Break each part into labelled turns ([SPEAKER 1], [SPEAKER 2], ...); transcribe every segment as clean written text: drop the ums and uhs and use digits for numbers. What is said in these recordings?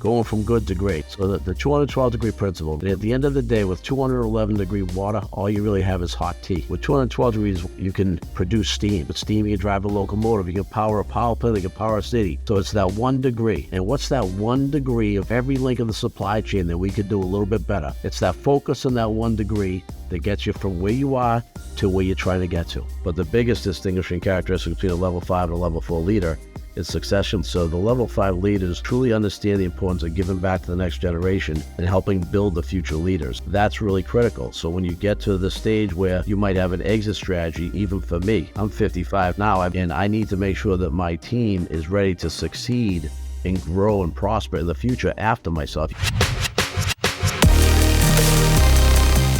[SPEAKER 1] going from good to great. So the 212 degree principle, at the end of the day, with 211 degree water, all you really have is hot tea. With 212 degrees, you can produce steam. With steam, you can drive a locomotive, you can power a power plant, you can power a city. So it's that 1 degree. And what's that 1 degree of every link of the supply chain that we could do a little bit better? It's that focus on that 1 degree that gets you from where you are to where you're trying to get to. But the biggest distinguishing characteristic between a level 5 and a level 4 leader is succession. So the level 5 leaders truly understand the importance of giving back to the next generation and helping build the future leaders. That's really critical. So when you get to the stage where you might have an exit strategy, even for me, I'm 55 now, and I need to make sure that my team is ready to succeed and grow and prosper in the future after myself.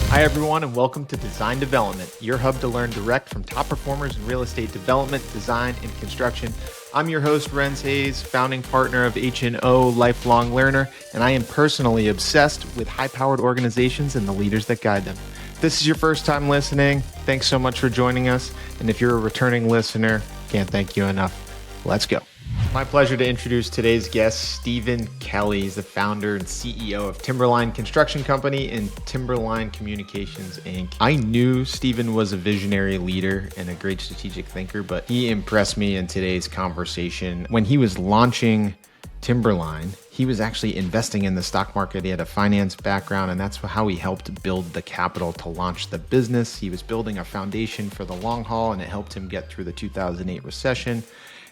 [SPEAKER 2] Hi everyone, and welcome to Design Development, your hub to learn direct from top performers in real estate development, design, and construction. I'm your host, Renz Hayes, founding partner of H&O Lifelong Learner, and I am personally obsessed with high-powered organizations and the leaders that guide them. If this is your first time listening, thanks so much for joining us. And if you're a returning listener, can't thank you enough. Let's go. My pleasure to introduce today's guest, Stephen Kelly. He's the founder and CEO of Timberline Construction Company and Timberline Communications, Inc. I knew Stephen was a visionary leader and a great strategic thinker, but he impressed me in today's conversation. When he was launching Timberline, he was actually investing in the stock market. He had a finance background, and that's how he helped build the capital to launch the business. He was building a foundation for the long haul, and it helped him get through the 2008 recession.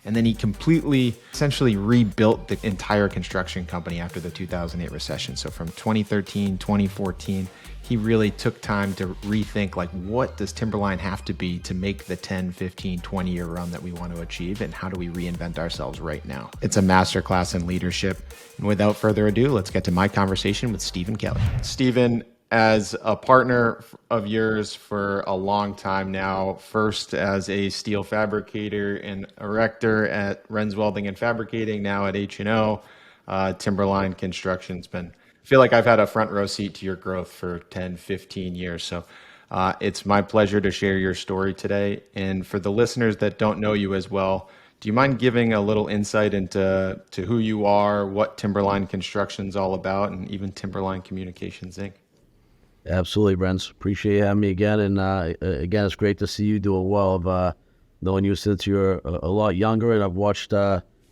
[SPEAKER 2] And then he completely, essentially rebuilt the entire construction company after the 2008 recession. So from 2013, 2014, he really took time to rethink, like, what does Timberline have to be to make the 10, 15, 20-year run that we want to achieve? And how do we reinvent ourselves right now? It's a masterclass in leadership. And without further ado, let's get to my conversation with Stephen Kelly. Stephen, as a partner of yours for a long time now, first as a steel fabricator and erector at Renz Welding and Fabricating, now at H&O, Timberline Construction's I feel like I've had a front row seat to your growth for 10, 15 years. So it's my pleasure to share your story today. And for the listeners that don't know you as well, do you mind giving a little insight into who you are, what Timberline Construction's all about, and even Timberline Communications, Inc.?
[SPEAKER 1] Absolutely, Renz. Appreciate you having me again. And again, it's great to see you doing well. I've known you since you're a lot younger, and I've watched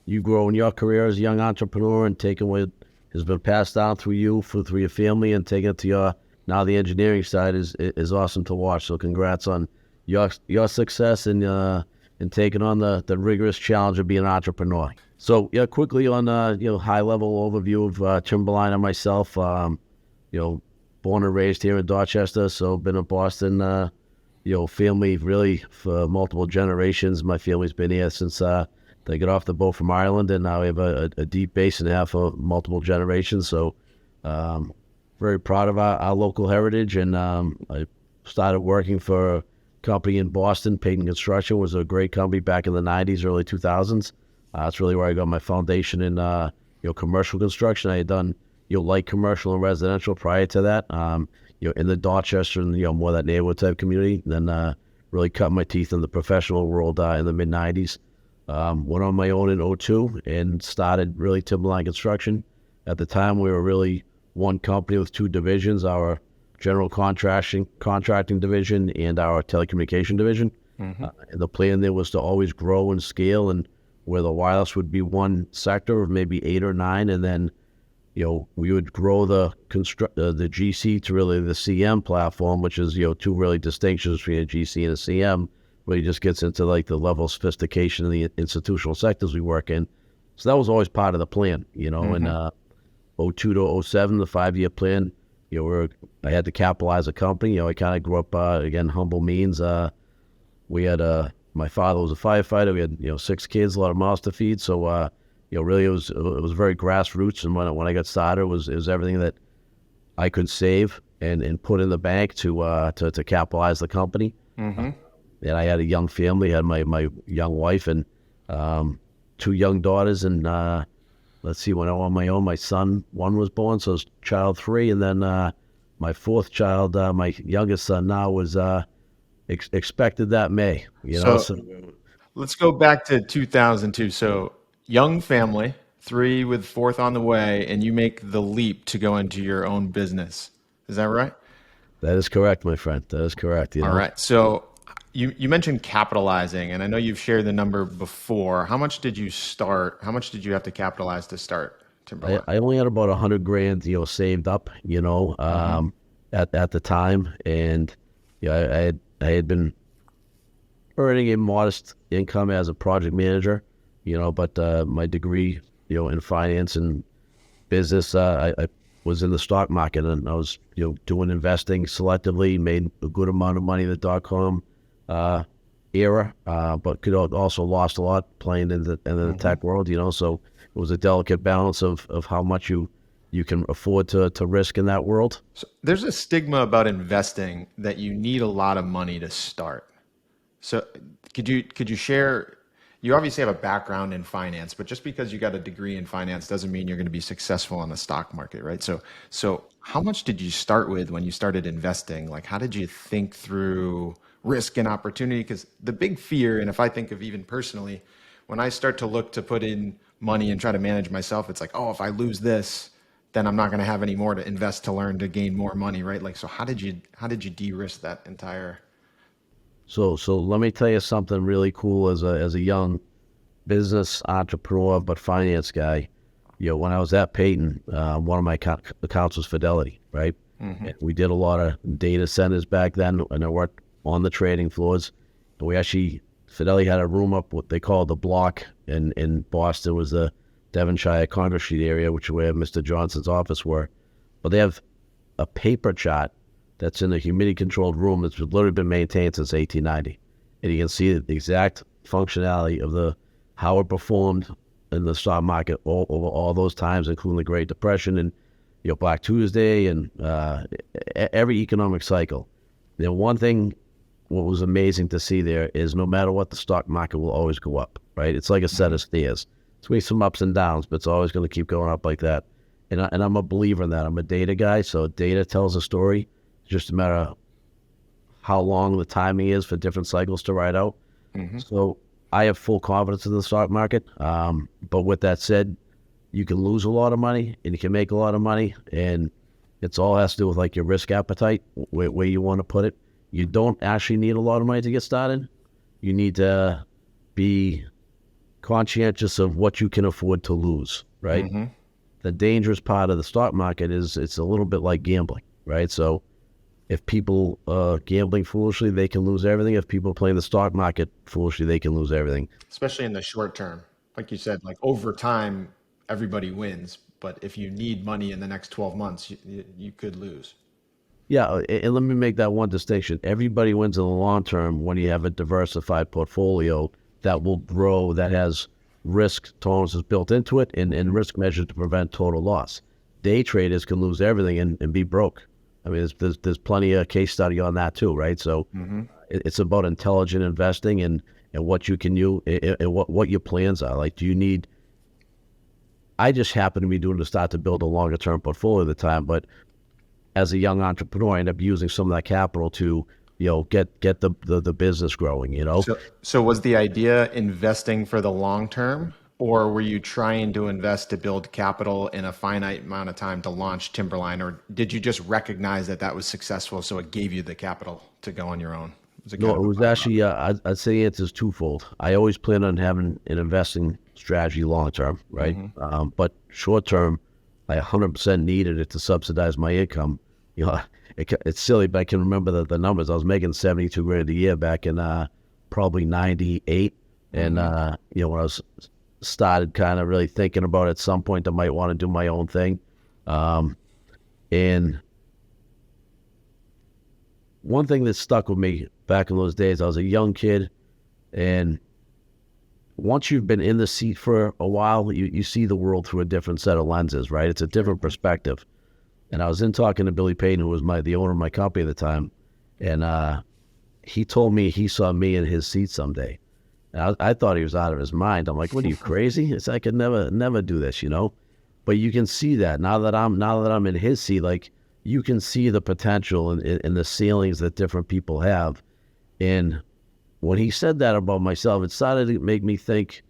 [SPEAKER 1] you grow in your career as a young entrepreneur and taking what has been passed down through you, through your family, and taking it to now the engineering side is awesome to watch. So congrats on your success and taking on the rigorous challenge of being an entrepreneur. So yeah, quickly on high level overview of Timberline and myself. Born and raised here in Dorchester, so been in Boston, family really for multiple generations. My family's been here since they got off the boat from Ireland, and now we have a deep base and a half for multiple generations. So very proud of our local heritage, and I started working for a company in Boston. Peyton Construction was a great company back in the 90s, early 2000s. That's really where I got my foundation in commercial construction. I had done light commercial and residential prior to that, in the Dorchester and, more that neighborhood type community. Then really cut my teeth in the professional world in the mid-90s. Went on my own in 2002 and started really Timberline Construction. At the time, we were really one company with two divisions, our general contracting division and our telecommunication division. Mm-hmm. And the plan there was to always grow and scale, and where the wireless would be one sector of maybe 8 or 9, and then we would grow the GC to really the CM platform, which is, two really distinctions between a GC and a CM, where it just gets into like the level of sophistication in the institutional sectors we work in. So that was always part of the plan, mm-hmm. And 02 to 07, the 5-year plan, I had to capitalize a company. I kind of grew up, again, humble means. We had, my father was a firefighter. We had, 6 kids, a lot of mouths to feed. So, really it was very grassroots, and when I got started, it was everything that I could save and put in the bank to capitalize the company. Mm-hmm. And I had a young family, had my young wife and 2 young daughters, and let's see, when I was on my own, my son 1 was born, so it was child 3, and then my 4th child, my youngest son now, was expected that May.
[SPEAKER 2] So let's go back to 2002. So young family, three with fourth on the way, and you make the leap to go into your own business. Is that right?
[SPEAKER 1] That is correct, my friend. That is correct.
[SPEAKER 2] All right. So you mentioned capitalizing, and I know you've shared the number before. How much did you start? How much did you have to capitalize to start Timberline?
[SPEAKER 1] I only had about 100 grand, saved up, at the time, and I had been earning a modest income as a project manager, but my degree, in finance and business, I was in the stock market, and I was, doing investing selectively, made a good amount of money in the .com era, but could also lost a lot playing in the tech world, so it was a delicate balance of how much you can afford to risk in that world.
[SPEAKER 2] So there's a stigma about investing that you need a lot of money to start. So could you share? You obviously have a background in finance, but just because you got a degree in finance doesn't mean you're going to be successful in the stock market, right? So how much did you start with when you started investing? Like, how did you think through risk and opportunity? Because the big fear, and if I think of even personally, when I start to look to put in money and try to manage myself, it's like, oh, if I lose this, then I'm not going to have any more to invest to learn to gain more money, right? Like, so how did you de-risk that entire?
[SPEAKER 1] So let me tell you something really cool as a young business entrepreneur, but finance guy. When I was at Peyton, one of my accounts was Fidelity, right? And we did a lot of data centers back then, and I worked on the trading floors. And Fidelity had a room up what they call the block in Boston, was the Devonshire Congress Street area, which is where Mr. Johnson's office were. But they have a paper chart that's in a humidity-controlled room that's literally been maintained since 1890. And you can see the exact functionality of how it performed in the stock market over all those times, including the Great Depression and Black Tuesday and every economic cycle. One thing, what was amazing to see there is no matter what, the stock market will always go up, right? It's like a set of stairs. It's going to be some ups and downs, but it's always going to keep going up like that. And I'm a believer in that. I'm a data guy, so data tells a story. It's just a matter of how long the timing is for different cycles to ride out. So I have full confidence in the stock market. But with that said, you can lose a lot of money and you can make a lot of money, and it's all has to do with like your risk appetite, where you want to put it. You don't actually need a lot of money to get started. You need to be conscientious of what you can afford to lose, right? The dangerous part of the stock market is it's a little bit like gambling, right? So if people are gambling foolishly, they can lose everything. If people are playing the stock market foolishly, they can lose everything.
[SPEAKER 2] Especially in the short term. Like you said, like over time, everybody wins. But if you need money in the next 12 months, you could lose.
[SPEAKER 1] Yeah, and let me make that one distinction. Everybody wins in the long term when you have a diversified portfolio that will grow, that has risk tolerances built into it and risk measures to prevent total loss. Day traders can lose everything and be broke. I mean, there's plenty of case study on that too, right? So it's about intelligent investing and what you can use and what your plans are. Like, I just happen to be doing to start to build a longer term portfolio at the time, but as a young entrepreneur, I end up using some of that capital to, get the business growing,
[SPEAKER 2] So was the idea investing for the long term, or were you trying to invest to build capital in a finite amount of time to launch Timberline, or did you just recognize that was successful, so it gave you the capital to go on your own?
[SPEAKER 1] No, it was actually, I'd say the answer is twofold. I always plan on having an investing strategy long term, right? But short term, I 100% needed it to subsidize my income. It's silly, but I can remember the numbers. I was making 72 grand a year back in probably 98. And, when I was started kind of really thinking about at some point I might want to do my own thing. And one thing that stuck with me back in those days, I was a young kid, and once you've been in the seat for a while, you see the world through a different set of lenses, right? It's a different perspective. And I was talking to Billy Payton, who was the owner of my company at the time, and he told me he saw me in his seat someday. And I thought he was out of his mind. I'm like, what, are you crazy? I could never do this, But you can see that now that I'm in his seat, like, you can see the potential in the ceilings that different people have. And when he said that about myself, it started to make me think,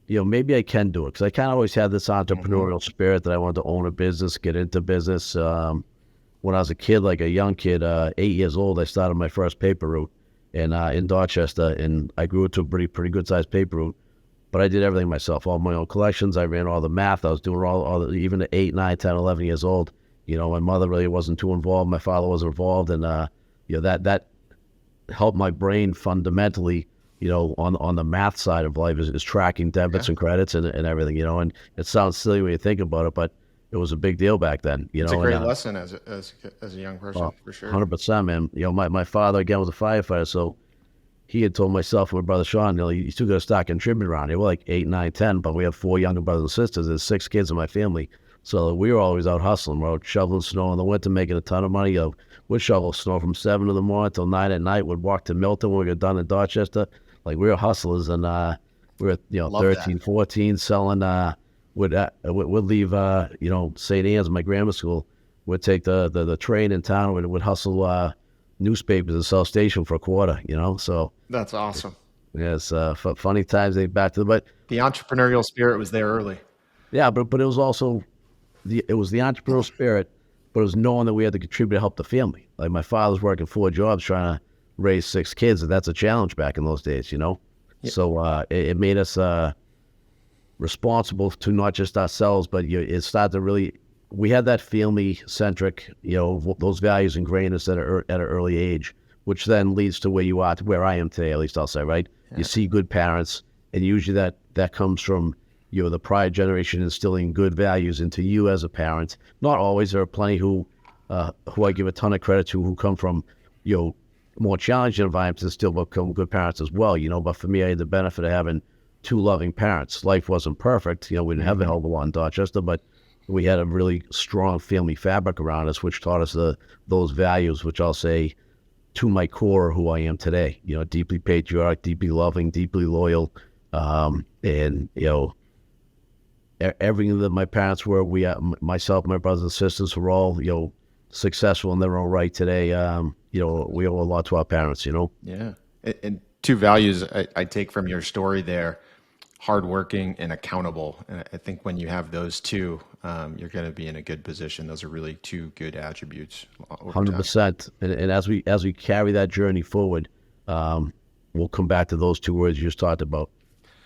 [SPEAKER 1] maybe I can do it, because I kind of always had this
[SPEAKER 2] Hmm.
[SPEAKER 1] entrepreneurial spirit that I wanted to own a business, get into business. When I was a kid, like a young kid, 8 years old, I started my first paper route in Dorchester, and I grew it to a pretty good sized paper route. But I did everything myself, all my own collections. I ran all the math. I was doing all the, even at 8, 9, 10, 11 years old. My mother really wasn't too involved. My father wasn't involved, and that helped my brain fundamentally. On the math side of life is tracking debits
[SPEAKER 2] Yeah.
[SPEAKER 1] and credits and everything. And it sounds silly when you think about it, but it was a big deal back then.
[SPEAKER 2] It's a
[SPEAKER 1] And
[SPEAKER 2] great lesson as a young person,
[SPEAKER 1] well,
[SPEAKER 2] for sure.
[SPEAKER 1] 100%, man. My father again was a firefighter, so he had told myself and my brother Sean, you still got to start contributing around here. We're like 8, 9, 10, but we have 4 younger brothers and sisters. There's 6 kids in my family. So we were always out hustling. We're out shoveling snow in the winter, making a ton of money. We'd shovel snow from 7 in the morning till 9 at night. We'd walk to Milton when we got done in Dorchester. Like, we were hustlers, and we were,
[SPEAKER 2] Love that.
[SPEAKER 1] 13, 14, selling. We'd leave, St. Anne's, my grammar school. We'd take the train in town. We'd hustle newspapers and sell station for a quarter. So
[SPEAKER 2] That's awesome.
[SPEAKER 1] yeah, it's funny times. They back to the but
[SPEAKER 2] The entrepreneurial spirit was there early.
[SPEAKER 1] yeah, but it was also the entrepreneurial spirit, but it was knowing that we had to contribute to help the family. Like, my father's working 4 jobs trying to raise 6 kids, and that's a challenge back in those days.
[SPEAKER 2] Yeah.
[SPEAKER 1] So it made us responsible to not just ourselves, but it started to really. We had that family centric, those values ingrained in us at an early age, which then leads to where you are, to where I am today. At least I'll say, right? You
[SPEAKER 2] Yeah.
[SPEAKER 1] see good parents, and usually that comes from the prior generation instilling good values into you as a parent. Not always. There are plenty who I give a ton of credit to, who come from more challenging environments and still become good parents as well. But for me, I had the benefit of having 2 loving parents. Life wasn't perfect. We didn't have a
[SPEAKER 2] Hmm.
[SPEAKER 1] hell of a lot in Dorchester, but we had a really strong family fabric around us, which taught us those values, which I'll say to my core, who I am today. Deeply patriotic, deeply loving, deeply loyal, and everything that my parents were. Myself, my brothers and sisters, were all successful in their own right today. We owe a lot to our parents.
[SPEAKER 2] Yeah. And two values I take from your story there: hardworking and accountable. And I think when you have those two, you're going to be in a good position. Those are really two good attributes over
[SPEAKER 1] Hundred
[SPEAKER 2] time.
[SPEAKER 1] percent. And as we carry that journey forward, we'll come back to those 2 words you just talked about.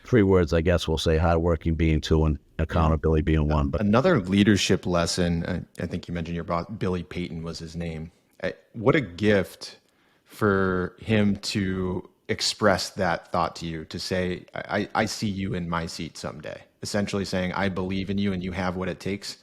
[SPEAKER 1] 3 words, I guess we'll say: hardworking being 2, and
[SPEAKER 2] Yeah.
[SPEAKER 1] accountability being 1. But
[SPEAKER 2] Another leadership lesson, I think you mentioned your boss, Billy Payton was his name. What a gift for him to express that thought to you, to say, I see you in my seat someday. Essentially saying, I believe in you and you have what it takes.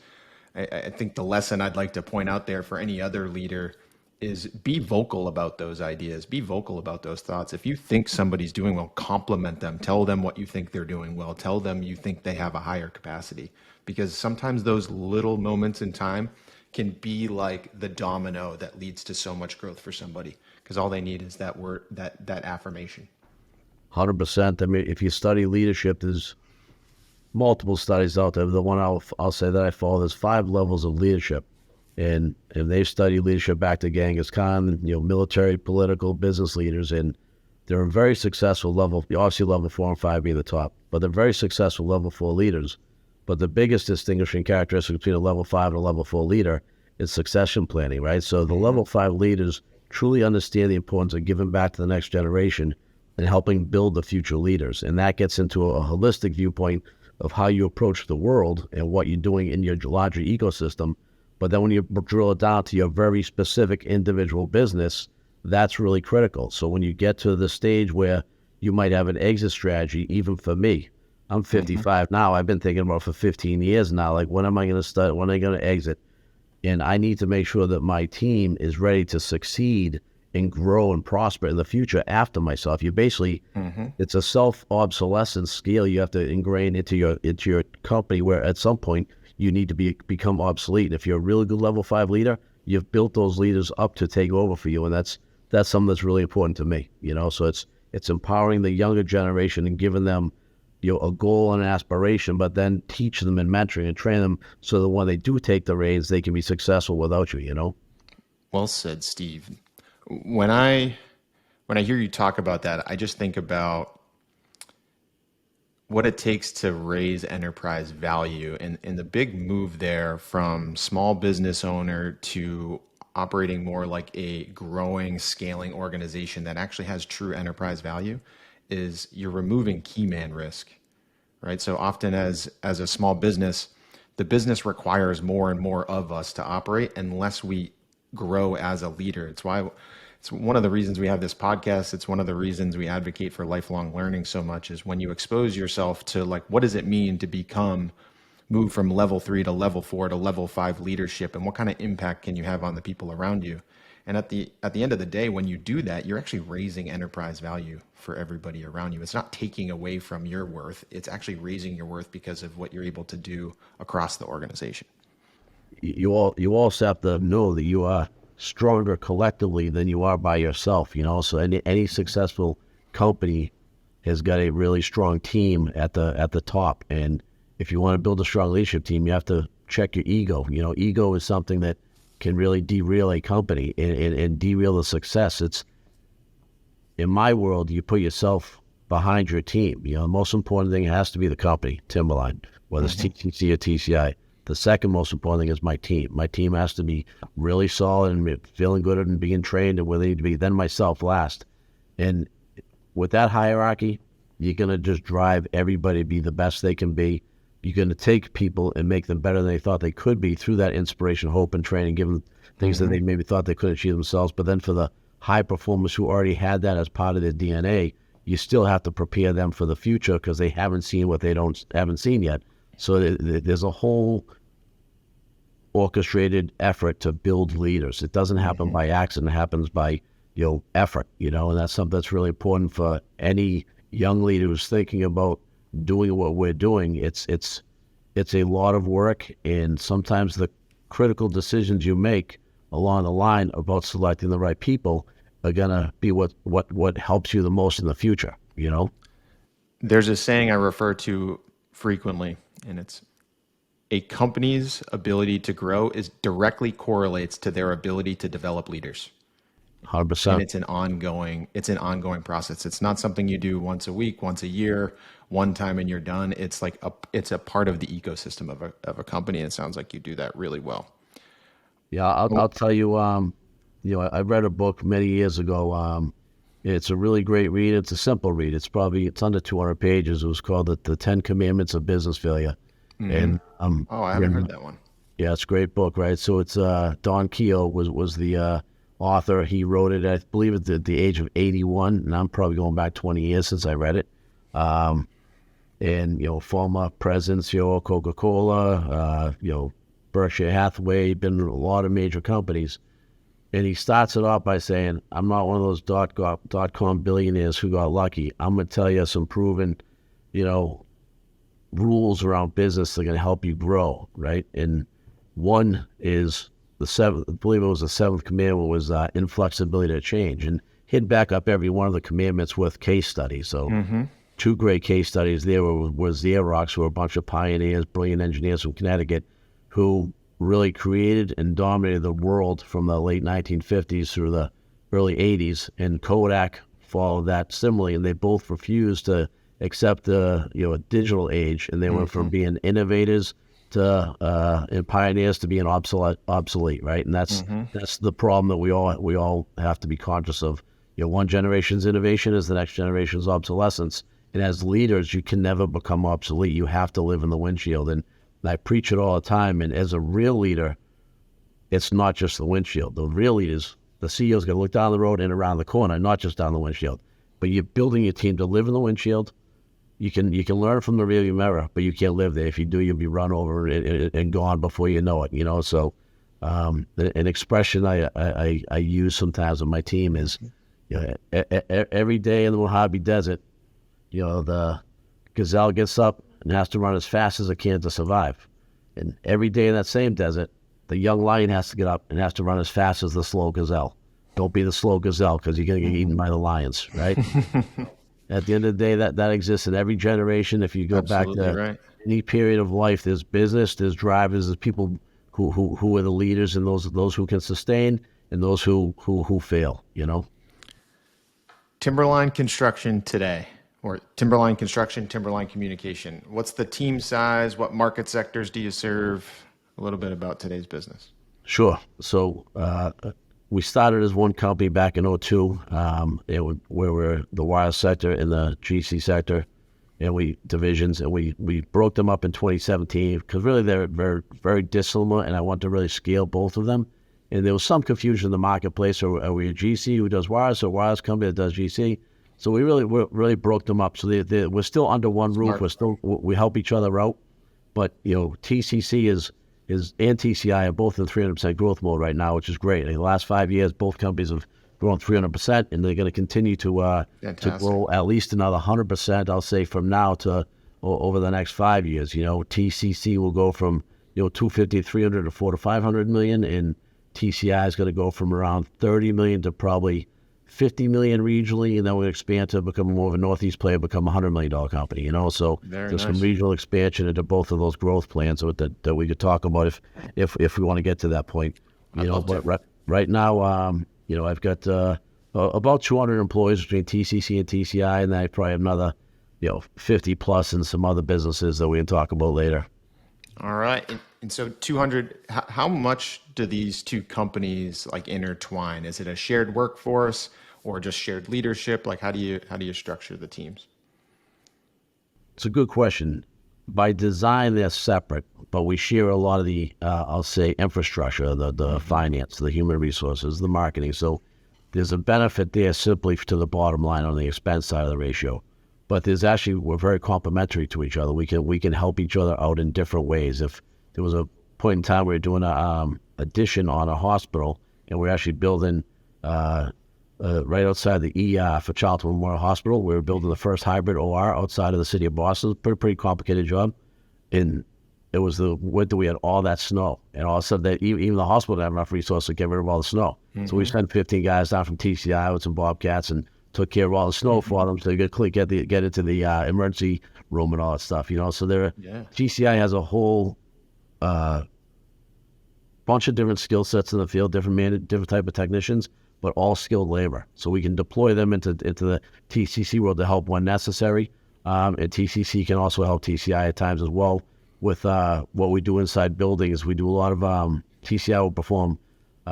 [SPEAKER 2] I think the lesson I'd like to point out there for any other leader is be vocal about those ideas, be vocal about those thoughts. If you think somebody's doing well, compliment them, tell them what you think they're doing well, tell them you think they have a higher capacity. Because sometimes those little moments in time can be like the domino that leads to so much growth for somebody, because all they need is that word, that affirmation.
[SPEAKER 1] 100%. I mean, if you study leadership, there's multiple studies out there. The one I'll say that I follow, there's 5 levels of leadership, and they study leadership back to Genghis Khan, military, political, business leaders, and they're a very successful level. Obviously, level 4 and 5 being the top, but they're very successful level 4 leaders. But the biggest distinguishing characteristic between a level 5 and a level 4 leader is succession planning, right? So the
[SPEAKER 2] Hmm.
[SPEAKER 1] level 5 leaders truly understand the importance of giving back to the next generation and helping build the future leaders. And that gets into a holistic viewpoint of how you approach the world and what you're doing in your larger ecosystem. But then when you drill it down to your very specific individual business, that's really critical. So when you get to the stage where you might have an exit strategy, even for me, I'm
[SPEAKER 2] Hmm.
[SPEAKER 1] 55 now. I've been thinking about it for 15 years now. Like, when am I going to start? When am I going to exit? And I need to make sure that my team is ready to succeed and grow and prosper in the future after myself.
[SPEAKER 2] Hmm.
[SPEAKER 1] It's a self-obsolescence skill you have to ingrain into your company, where at some point you need to become obsolete. And if you're a really good level 5 leader, you've built those leaders up to take over for you, and that's something that's really important to me. So it's empowering the younger generation and giving them a goal and an aspiration, but then teach them and mentoring and train them so that when they do take the reins, they can be successful without you.
[SPEAKER 2] Well said, Steve. When I when I hear you talk about that, I just think about what it takes to raise enterprise value and the big move there from small business owner to operating more like a growing, scaling organization that actually has true enterprise value is you're removing key man risk, right? So often as a small business, the business requires more and more of us to operate unless we grow as a leader. It's one of the reasons we have this podcast. It's one of the reasons we advocate for lifelong learning so much is when you expose yourself to like, what does it mean to move from level 3 to level 4 to level 5 leadership, and what kind of impact can you have on the people around you? And at the end of the day, when you do that, you're actually raising enterprise value for everybody around you. It's not taking away from your worth. It's actually raising your worth because of what you're able to do across the organization.
[SPEAKER 1] You also have to know that you are stronger collectively than you are by yourself. So any successful company has got a really strong team at the top. And if you want to build a strong leadership team, you have to check your ego. Ego is something that can really derail a company and derail the success. It's, in my world, you put yourself behind your team. The most important thing has to be the company, Timberline, whether it's TTC or TCI. The second most important thing is my team. My team has to be really solid and feeling good and being trained and where they need to be. Then myself last. And with that hierarchy, you're going to just drive everybody to be the best they can be. You're going to take people and make them better than they thought they could be through that inspiration, hope, and training, give them things that they maybe thought they couldn't achieve themselves. But then for the high performers who already had that as part of their DNA, you still have to prepare them for the future because they haven't seen what they haven't seen yet. So there's a whole orchestrated effort to build leaders. It doesn't happen by accident. It happens by effort. And that's something that's really important for any young leader who's thinking about doing what we're doing. It's a lot of work, and sometimes the critical decisions you make along the line about selecting the right people are gonna be what helps you the most in the future.
[SPEAKER 2] There's a saying I refer to frequently, and it's a company's ability to grow is directly correlates to their ability to develop leaders.
[SPEAKER 1] 100%.
[SPEAKER 2] And it's an ongoing process. It's not something you do once a week, once a year, one time and you're done. It's like it's a part of the ecosystem of a company. And it sounds like you do that really well.
[SPEAKER 1] Yeah, I'll tell you. I read a book many years ago. It's a really great read. It's a simple read. It's under 200 pages. It was called the 10 Commandments of Business Failure. And
[SPEAKER 2] I haven't heard that one.
[SPEAKER 1] Yeah, it's a great book, right? So it's Don Keough was the author. He wrote it, I believe, at the age of 81, and I'm probably going back 20 years since I read it. And former presidents, Coca-Cola, Berkshire Hathaway, been in a lot of major companies. And he starts it off by saying, I'm not one of those dot-com billionaires who got lucky. I'm going to tell you some proven, rules around business that are going to help you grow, right? And one is the seventh, I believe it was the seventh commandment, was inflexibility to change. And he'd back up every one of the commandments with case studies. So two great case studies there was the Airrocks, who were a bunch of pioneers, brilliant engineers from Connecticut, who really created and dominated the world from the late 1950s through the early 80s. And Kodak followed that similarly, and they both refused to accept the digital age, and they went from being innovators to and pioneers to being obsolete, right? And that's the problem that we all have to be conscious of. One generation's innovation is the next generation's obsolescence, and as leaders, you can never become obsolete. You have to live in the windshield, and I preach it all the time. And as a real leader, it's not just the windshield. The real leaders, the CEO's got to look down the road and around the corner, not just down the windshield. But you're building your team to live in the windshield. You can learn from the rearview mirror, but you can't live there. If you do, you'll be run over and gone before you know it. So an expression I use sometimes with my team is, every day in the Mojave Desert, the gazelle gets up and has to run as fast as it can to survive. And every day in that same desert, the young lion has to get up and has to run as fast as the slow gazelle. Don't be the slow gazelle, because you're going to get eaten by the lions, right? At the end of the day, that exists in every generation. If you go
[SPEAKER 2] Absolutely
[SPEAKER 1] back to
[SPEAKER 2] right.
[SPEAKER 1] any period of life, there's business, there's drivers, there's people who are the leaders, and those who can sustain, and those who fail.
[SPEAKER 2] Timberline Construction today. or Timberline Construction, Timberline Communication. What's the team size? What market sectors do you serve? A little bit about today's business.
[SPEAKER 1] Sure. So we started as one company back in '02. Where we're the wireless sector and the GC sector, and we broke them up in 2017 because really they're very, very dissimilar, and I want to really scale both of them. And there was some confusion in the marketplace. Are we a GC who does wireless or a wireless company that does GC? So we really broke them up. So we're still under one roof. We help each other out. But TCC and TCI are both in 300% growth mode right now, which is great. In the last 5 years, both companies have grown 300%, and they're going to continue to grow at least another 100%. I'll say from now to over the next 5 years. TCC will go from 250, 300 to 400 to 500 million, and TCI is going to go from around 30 million to probably 50 million regionally, and then we'll expand to become more of a Northeast player, become a $100 million company, So there's some regional expansion into both of those growth plans that we could talk about if we want to get to that point. But right now, I've got about 200 employees between TCC and TCI, and then I probably have another, 50 plus in some other businesses that we can talk about later.
[SPEAKER 2] All right. And so 200, how much do these two companies intertwine? Is it a shared workforce or just shared leadership? How do you structure the teams?
[SPEAKER 1] It's a good question. By design, they're separate, but we share a lot of the, I'll say, infrastructure, the finance, the human resources, the marketing. So there's a benefit there simply to the bottom line on the expense side of the ratio. But we're very complementary to each other. We can help each other out in different ways. If there was a point in time we were doing a addition on a hospital, and we're actually building right outside the ER for Charlton Memorial Hospital. We were building the first hybrid OR outside of the city of Boston. Pretty complicated job. And it was the winter, we had all that snow. And all of a sudden, even the hospital didn't have enough resources to get rid of all the snow. Mm-hmm. So we sent 15 guys down from TCI with some Bobcats and took care of all the snow for them so they could get into the emergency room and all that stuff. So GCI has a whole bunch of different skill sets in the field, different type of technicians, but all skilled labor. So we can deploy them into the TCC world to help when necessary. And TCC can also help TCI at times as well with what we do inside buildings. We do a lot of TCI will perform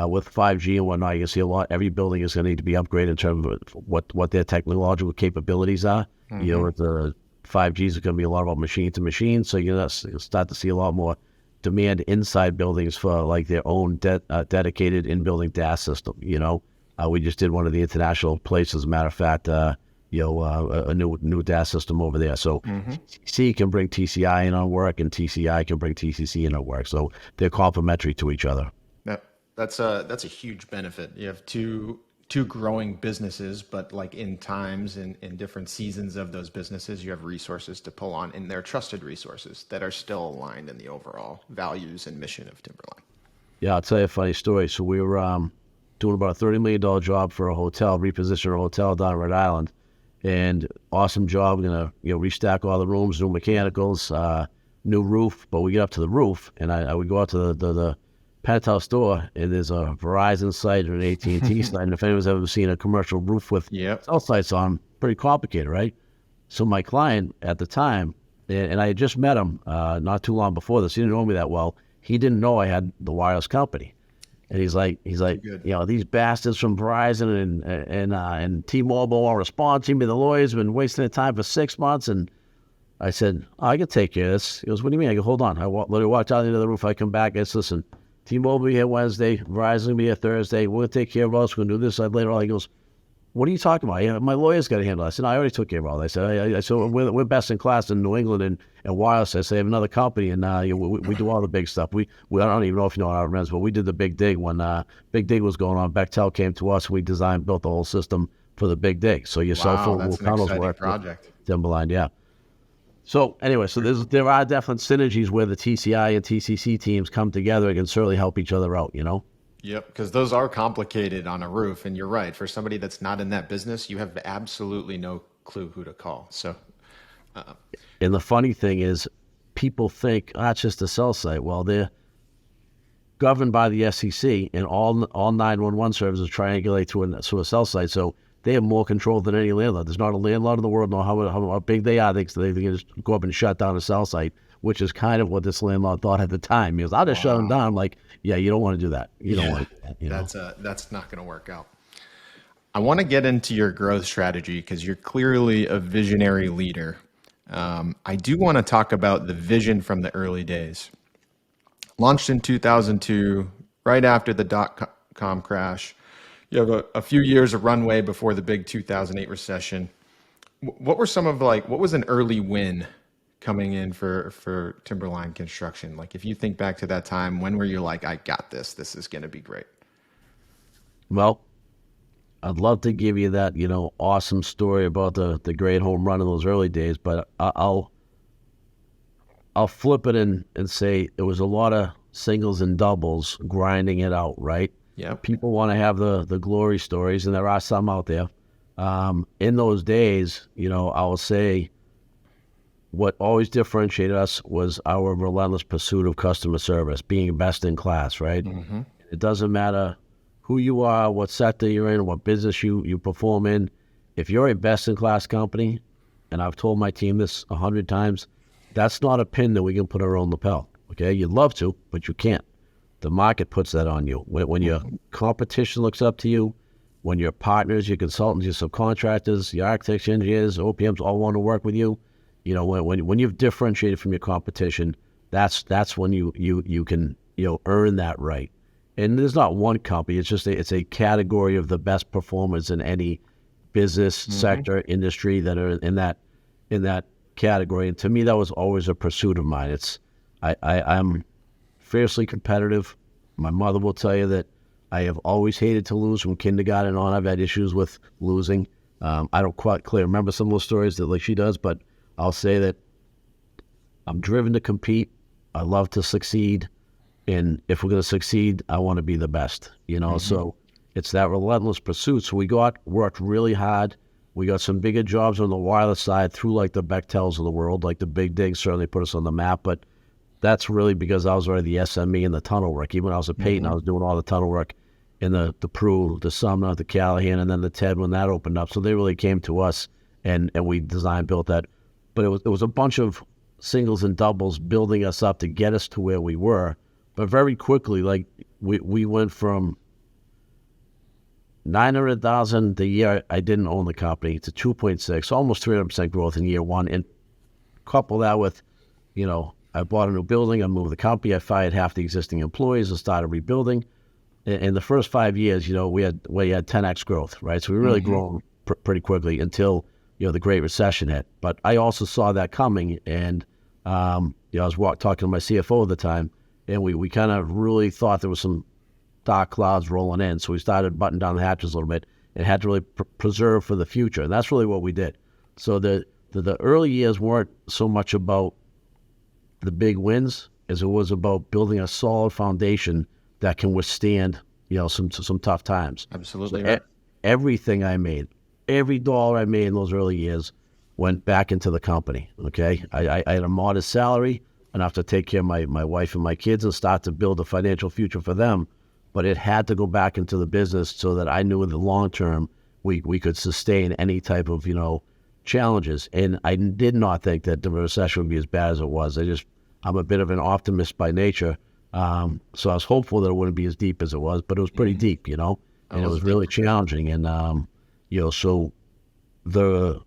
[SPEAKER 1] with 5G and whatnot. You can see a lot. Every building is going to need to be upgraded in terms of what their technological capabilities are.
[SPEAKER 2] Mm-hmm.
[SPEAKER 1] With the 5Gs, it's going to be a lot about machine to machine. So you'll start to see a lot more demand inside buildings for their own dedicated in-building DAS system. We just did one of the international places. As a matter of fact, a new DAS system over there. So TCC can bring TCI in on work, and TCI can bring TCC in on work. So they're complementary to each other.
[SPEAKER 2] That's a huge benefit. You have two growing businesses, but in times in different seasons of those businesses, you have resources to pull on, and they're trusted resources that are still aligned in the overall values and mission of Timberline.
[SPEAKER 1] Yeah, I'll tell you a funny story. So we were doing about a $30 million job for a hotel, reposition a hotel down in Rhode Island, and awesome job. We're gonna restack all the rooms, new mechanicals, new roof. But we get up to the roof, and I would go out to the penthouse door, and there's a Verizon site or an AT&T site. And if anyone's ever seen a commercial roof with cell sites on, pretty complicated, right? So my client at the time, and I had just met him not too long before this. He didn't know me that well. He didn't know I had the wireless company. And he's like, these bastards from Verizon and T-Mobile won't respond to me. The lawyers have been wasting their time for 6 months. And I said, I can take care of this. He goes, what do you mean? I go, hold on. I literally walked out into the roof. I come back. I said, listen, T-Mobile will be here Wednesday. Verizon will be here Thursday. We're going to take care of us. We're going to do this later on. He goes, what are you talking about? Yeah, my lawyer's got to handle it. I said, no, I already took care of all that. I said, we're best in class in New England and wireless. I said, I have another company, and we do all the big stuff. I don't even know if you know how it runs, but we did the Big Dig when Big Dig was going on. Bechtel came to us. We built the whole system for the Big Dig. So your cell phone will tunnels work.
[SPEAKER 2] Project.
[SPEAKER 1] Timberline, yeah. So anyway, there are definite synergies where the TCI and TCC teams come together and can certainly help each other out,
[SPEAKER 2] Yep, because those are complicated on a roof, and you're right. For somebody that's not in that business, you have absolutely no clue who to call. So,
[SPEAKER 1] and the funny thing is, people think it's just a cell site. Well, they're governed by the SEC, and all 911 services triangulate through a cell site. So they have more control than any landlord. There's not a landlord in the world, know how big they are. They can just go up and shut down a cell site, which is kind of what this landlord thought at the time. He goes, I'll just shut them down. I'm like, yeah, you don't want to do that. You don't want to do that. You know?
[SPEAKER 2] That's not going to work out. I want to get into your growth strategy because you're clearly a visionary leader. I do want to talk about the vision from the early days. Launched in 2002, right after the dot-com crash. You have a few years of runway before the big 2008 recession. What were what was an early win coming in for Timberline Construction? Like, if you think back to that time, when were you like, I got this, this is going to be great?
[SPEAKER 1] Well, I'd love to give you that, awesome story about the great home run in those early days, but I'll flip it and say it was a lot of singles and doubles grinding it out, right?
[SPEAKER 2] Yeah.
[SPEAKER 1] People want to have the glory stories, and there are some out there. In those days, I will say what always differentiated us was our relentless pursuit of customer service, being best in class, right? Mm-hmm. It doesn't matter who you are, what sector you're in, what business you perform in. If you're a best in class company, and I've told my team this 100 times, that's not a pin that we can put on our own lapel. Okay, you'd love to, but you can't. The market puts that on you. When your competition looks up to you, when your partners, your consultants, your subcontractors, your architects, engineers, OPMs all want to work with you, when you've differentiated from your competition, that's when you can earn that right. And there's not one company; it's a category of the best performers in any business sector, industry that are in that category. And to me, that was always a pursuit of mine. I'm fiercely competitive. My mother will tell you that I have always hated to lose from kindergarten on. I've had issues with losing. I don't quite clearly remember some of those stories that like she does, but I'll say that I'm driven to compete. I love to succeed. And if we're going to succeed, I want to be the best, So it's that relentless pursuit. So we worked really hard. We got some bigger jobs on the wireless side through like the Bechtels of the world, like the Big Dig certainly put us on the map, but that's really because I was already the SME in the tunnel work. Even when I was at Peyton, I was doing all the tunnel work in the Prue, the Sumner, the Callahan, and then the Ted when that opened up. So they really came to us, and we built that. But it was a bunch of singles and doubles building us up to get us to where we were. But very quickly, like we went from $900,000 the year I didn't own the company to 2.6, almost 300% growth in year one. And couple that with, I bought a new building, I moved the company, I fired half the existing employees and started rebuilding. In the first 5 years, we had 10x growth, right? So we really grown pretty quickly until, the Great Recession hit. But I also saw that coming, and I was talking to my CFO at the time, and we kind of really thought there was some dark clouds rolling in. So we started buttoning down the hatches a little bit and had to really preserve for the future. And that's really what we did. So the early years weren't so much about the big wins as it was about building a solid foundation that can withstand, some tough times.
[SPEAKER 2] Absolutely.
[SPEAKER 1] So
[SPEAKER 2] right.
[SPEAKER 1] Everything I made, every dollar I made in those early years went back into the company. Okay. I had a modest salary, enough to take care of my wife and my kids and start to build a financial future for them. But it had to go back into the business so that I knew in the long term we could sustain any type of, challenges. And I did not think that the recession would be as bad as it was. I'm a bit of an optimist by nature. So I was hopeful that it wouldn't be as deep as it was, but it was pretty deep, and it was really challenging. And, so the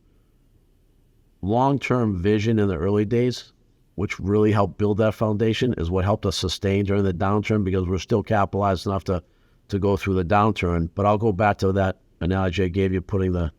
[SPEAKER 1] long-term vision in the early days, which really helped build that foundation, is what helped us sustain during the downturn because we're still capitalized enough to go through the downturn. But I'll go back to that analogy I gave you, putting the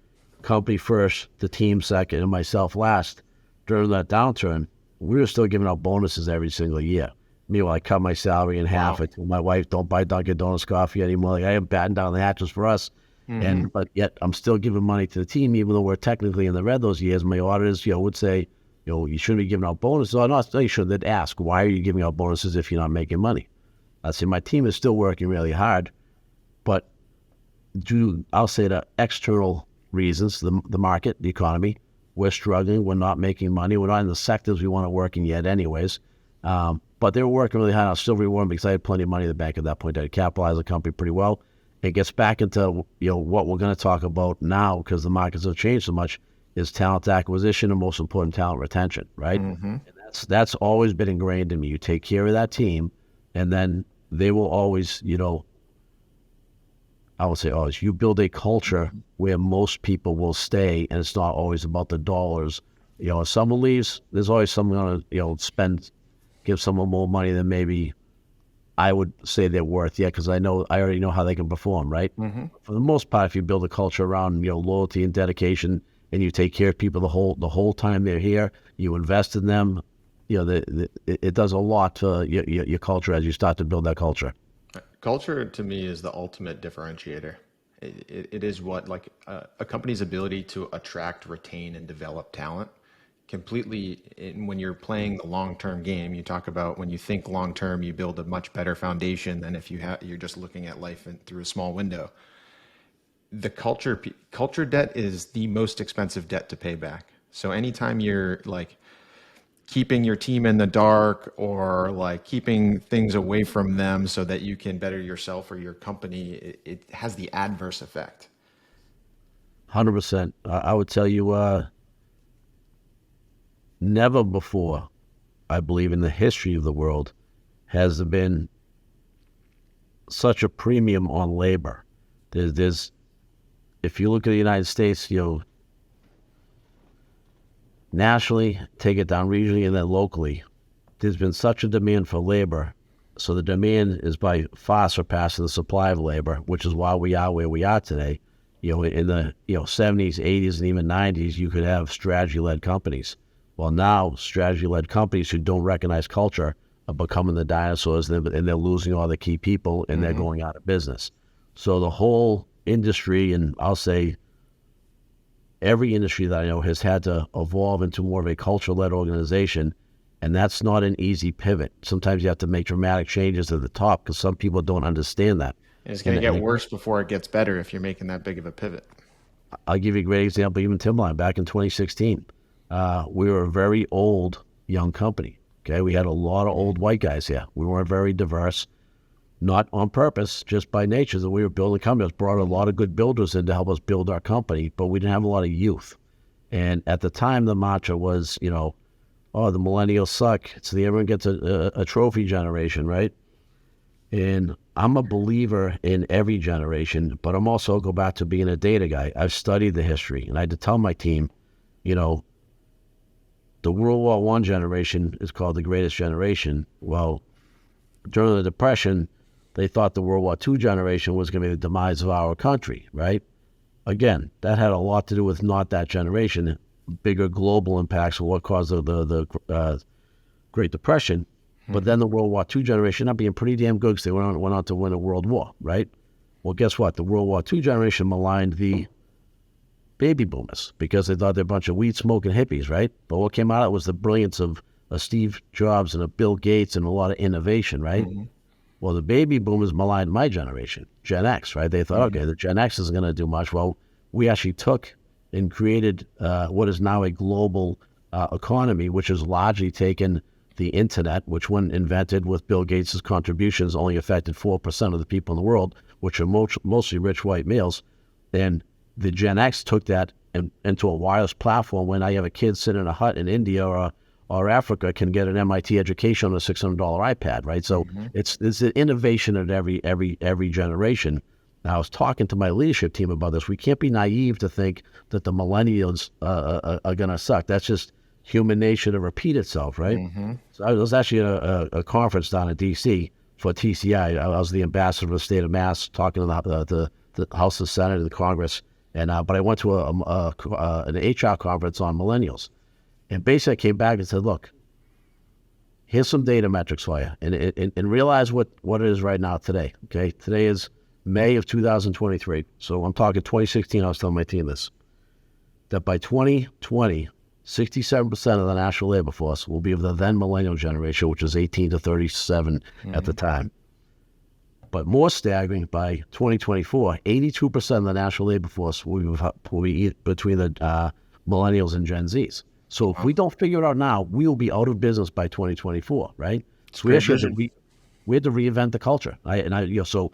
[SPEAKER 1] company first, the team second, and myself last. During that downturn, we were still giving out bonuses every single year. Meanwhile, I cut my salary in half. I told my wife, don't buy Dunkin' Donuts coffee anymore. Like, I am batting down the hatches for us. But yet I'm still giving money to the team, even though we're technically in the red those years. My auditors, would say, you shouldn't be giving out bonuses. Oh, no, they should. They'd ask, why are you giving out bonuses if you're not making money? I say, my team is still working really hard, but I'll say the external reasons, the market, the economy, we're struggling. We're not making money. We're not in the sectors we want to work in yet anyways. But they were working really hard. I'll still reward them because I had plenty of money in the bank at that point. I capitalized the company pretty well. it gets back into what we're going to talk about now, because the markets have changed so much, is talent acquisition and, most important, talent retention, right?
[SPEAKER 2] Mm-hmm.
[SPEAKER 1] And that's always been ingrained in me. You take care of that team, and then they will always, I would say always, you build a culture where most people will stay, and it's not always about the dollars. If someone leaves, there's always someone going to give someone more money than maybe I would say they're worth, because I already know how they can perform, right?
[SPEAKER 2] Mm-hmm.
[SPEAKER 1] For the most part, if you build a culture around loyalty and dedication, and you take care of people the whole time they're here, you invest in them, it does a lot to your culture as you start to build that culture.
[SPEAKER 2] Culture to me is the ultimate differentiator. It is what, like, a company's ability to attract, retain, and develop talent completely. When you're playing the long-term game, you talk about, when you think long-term, you build a much better foundation than if you're just looking at life through a small window. The culture debt is the most expensive debt to pay back. So anytime you're like keeping your team in the dark, or like keeping things away from them so that you can better yourself or your company, it has the adverse effect.
[SPEAKER 1] 100%. I would tell you, never before, I believe, in the history of the world, has there been such a premium on labor. There's if you look at the United States, nationally, take it down regionally, and then locally, there's been such a demand for labor. So the demand is by far surpassing the supply of labor, which is why we are where we are today. In the 70s, 80s, and even 90s, you could have strategy-led companies. Well, now strategy-led companies who don't recognize culture are becoming the dinosaurs, and they're losing all the key people, and they're going out of business. So the whole industry, and I'll say every industry that I know, has had to evolve into more of a culture-led organization, and that's not an easy pivot. Sometimes you have to make dramatic changes at the top, because some people don't understand that.
[SPEAKER 2] And it's going to get worse before it gets better if you're making that big of a pivot.
[SPEAKER 1] I'll give you a great example. Even Timberline, back in 2016, we were a very old young company. Okay, we had a lot of old white guys here. We weren't very diverse. Not on purpose, just by nature, that we were building companies. Brought a lot of good builders in to help us build our company, but we didn't have a lot of youth. And at the time, the mantra was, the millennials suck. So everyone gets a trophy generation, right? And I'm a believer in every generation, but I'm also go back to being a data guy. I've studied the history, and I had to tell my team, the World War I generation is called the greatest generation. Well, during the Depression, they thought the World War II generation was going to be the demise of our country, right? Again, that had a lot to do with not that generation, bigger global impacts of what caused the Great Depression. But then the World War II generation not being pretty damn good, because they went on to win a world war, right? Well, guess what? The World War II generation maligned the baby boomers because they thought they're a bunch of weed-smoking hippies, right? But what came out of it was the brilliance of Steve Jobs and a Bill Gates and a lot of innovation, right? Well, the baby boomers maligned my generation, Gen X, right? They thought, okay, the Gen X isn't going to do much. Well, we actually took and created what is now a global economy, which has largely taken the internet, which when invented with Bill Gates' contributions only affected 4% of the people in the world, which are mostly rich white males. And the Gen X took that into a wireless platform where now you have a kid sitting in a hut in India or Africa can get an MIT education on a $600 iPad, right? So it's an innovation at every generation. Now, I was talking to my leadership team about this. We can't be naive to think that the millennials are going to suck. That's just human nature to repeat itself, right? So I was actually at a conference down in D.C. for TCI. I was the ambassador for the state of Mass, talking to the House of Senate and the Congress. And but I went to an HR conference on millennials. And basically I came back and said, look, here's some data metrics for you. And realize what it is right now today, okay? Today is May of 2023. So I'm talking 2016, I was telling my team this, that by 2020, 67% of the national labor force will be of the then millennial generation, which was 18 to 37 at the time. But more staggering, by 2024, 82% of the national labor force will be between the millennials and Gen Zs. So if we don't figure it out now, we will be out of business by 2024, right? So we had to reinvent the culture. So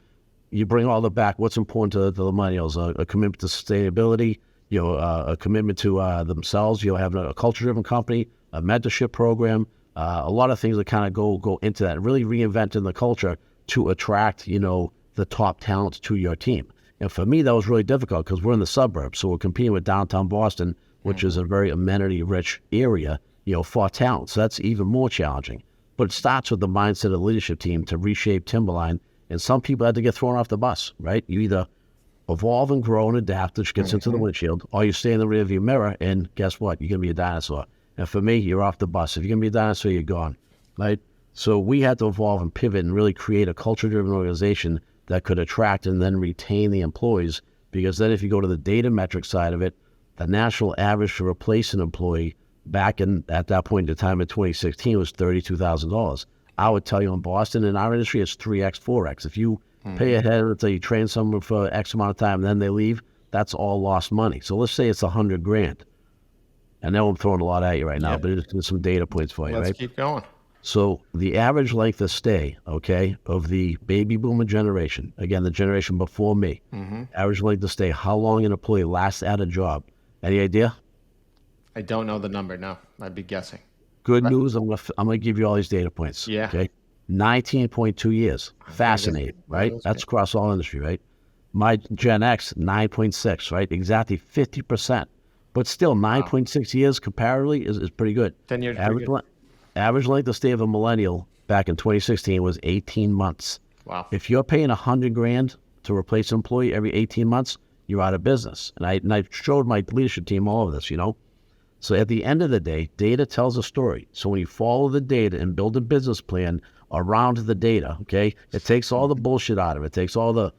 [SPEAKER 1] you bring all the back. What's important to the millennials? A commitment to sustainability, a commitment to themselves, having a culture-driven company, a mentorship program, a lot of things that kind of go into that, really reinventing the culture to attract, the top talent to your team. And for me, that was really difficult because we're in the suburbs, so we're competing with downtown Boston, which is a very amenity-rich area, for talent. So that's even more challenging. But it starts with the mindset of the leadership team to reshape Timberline. And some people had to get thrown off the bus, right? You either evolve and grow and adapt, which gets into the windshield, or you stay in the rearview mirror, and guess what? You're going to be a dinosaur. And for me, you're off the bus. If you're going to be a dinosaur, you're gone, right? So we had to evolve and pivot and really create a culture-driven organization that could attract and then retain the employees. Because then if you go to the data metric side of it, the national average to replace an employee at that point in time in 2016 was $32,000. I would tell you in Boston, in our industry, it's 3X, 4X. If you pay ahead until you train someone for X amount of time and then they leave, that's all lost money. So let's say it's $100,000. I know I'm throwing a lot at you right now, but it's some data points for you,
[SPEAKER 2] Let's
[SPEAKER 1] right?
[SPEAKER 2] keep going.
[SPEAKER 1] So the average length of stay, of the baby boomer generation, again, the generation before me, average length of stay, how long an employee lasts at a job. Any idea?
[SPEAKER 2] I don't know the number. No, I'd be guessing.
[SPEAKER 1] Good news, I'm gonna give you all these data points.
[SPEAKER 2] Yeah.
[SPEAKER 1] Okay. 19.2 years. Fascinating, right? That's across all industry, right? My Gen X, 9.6, right? Exactly 50%. But still, 9.6 years comparatively is pretty good.
[SPEAKER 2] 10 years.
[SPEAKER 1] Average length of stay of a millennial back in 2016 was 18 months.
[SPEAKER 2] Wow.
[SPEAKER 1] If you're paying $100,000 to replace an employee every 18 months, you're out of business. And I showed my leadership team all of this, So at the end of the day, data tells a story. So when you follow the data and build a business plan around the data, it takes all the bullshit out of it. It takes all the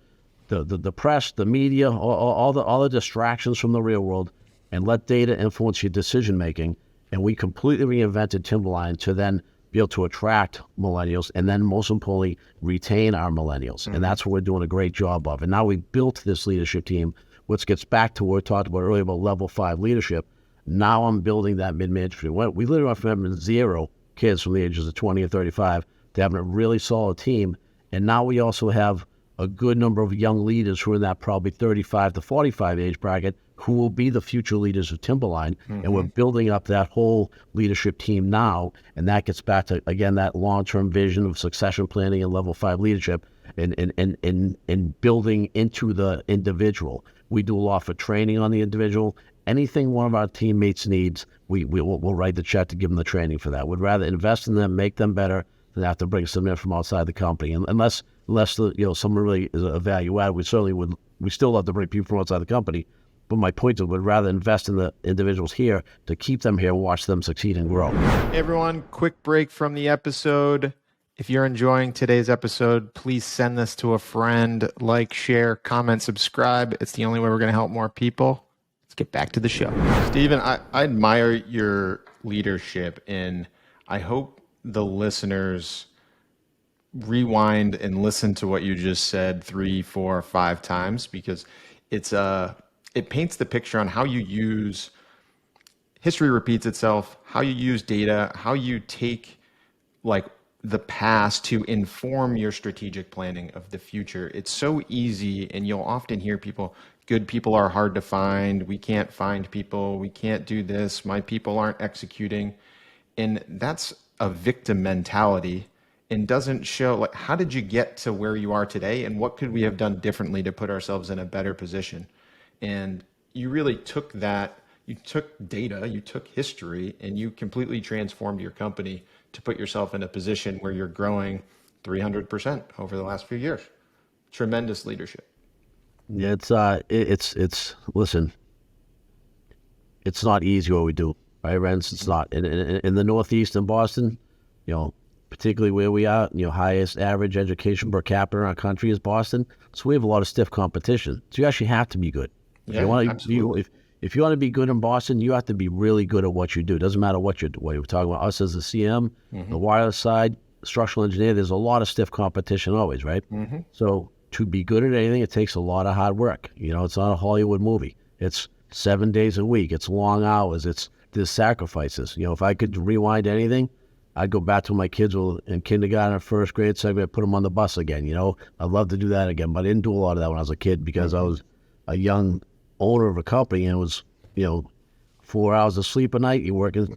[SPEAKER 1] press, the media, all the distractions from the real world, and let data influence your decision making. And we completely reinvented Timberline to then be able to attract millennials and then most importantly, retain our millennials. And that's what we're doing a great job of. And now we built this leadership team, which gets back to what we talked about earlier about level 5 leadership. Now I'm building that mid-management. We literally went from having 0 kids from the ages of 20 and 35 to having a really solid team. And now we also have a good number of young leaders who are in that probably 35 to 45 age bracket who will be the future leaders of Timberline. And we're building up that whole leadership team now. And that gets back to, again, that long-term vision of succession planning and level 5 leadership and building into the individual. We do a lot for training on the individual. Anything one of our teammates needs, we'll write the check to give them the training for that. We'd rather invest in them, make them better, than have to bring someone in from outside the company. And unless someone really is a value add, we still love to bring people from outside the company. But my point is, we'd rather invest in the individuals here to keep them here and watch them succeed and grow.
[SPEAKER 2] Hey everyone, quick break from the episode. If you're enjoying today's episode, please send this to a friend, like, share, comment, subscribe. It's the only way we're going to help more people. Let's get back to the show. Stephen, I admire your leadership, and I hope the listeners rewind and listen to what you just said 3, 4, 5 times, because it paints the picture on how you use history repeats itself, how you use data, how you take the past to inform your strategic planning of the future. It's so easy, and you'll often hear good people are hard to find. We can't find people. We can't do this. My people aren't executing. And that's a victim mentality and doesn't show, how did you get to where you are today, and what could we have done differently to put ourselves in a better position? And you really took that, you took data, you took history, and you completely transformed your company to put yourself in a position where you're growing 300% over the last few years. Tremendous leadership.
[SPEAKER 1] Yeah, listen, it's not easy what we do, right, Renz? It's not. In the Northeast in Boston, particularly where we are, highest average education per capita in our country is Boston. So we have a lot of stiff competition. So you actually have to be good. If you want to be good in Boston, you have to be really good at what you do. It doesn't matter what you're doing. We're talking about us as a CM, the wireless side, structural engineer. There's a lot of stiff competition always, right? So to be good at anything, it takes a lot of hard work. It's not a Hollywood movie. It's 7 days a week. It's long hours. There's sacrifices. If I could rewind anything, I'd go back to when my kids were in kindergarten or first grade, second grade, put them on the bus again, I'd love to do that again, but I didn't do a lot of that when I was a kid because I was a young owner of a company, and it was, 4 hours of sleep a night. You're working,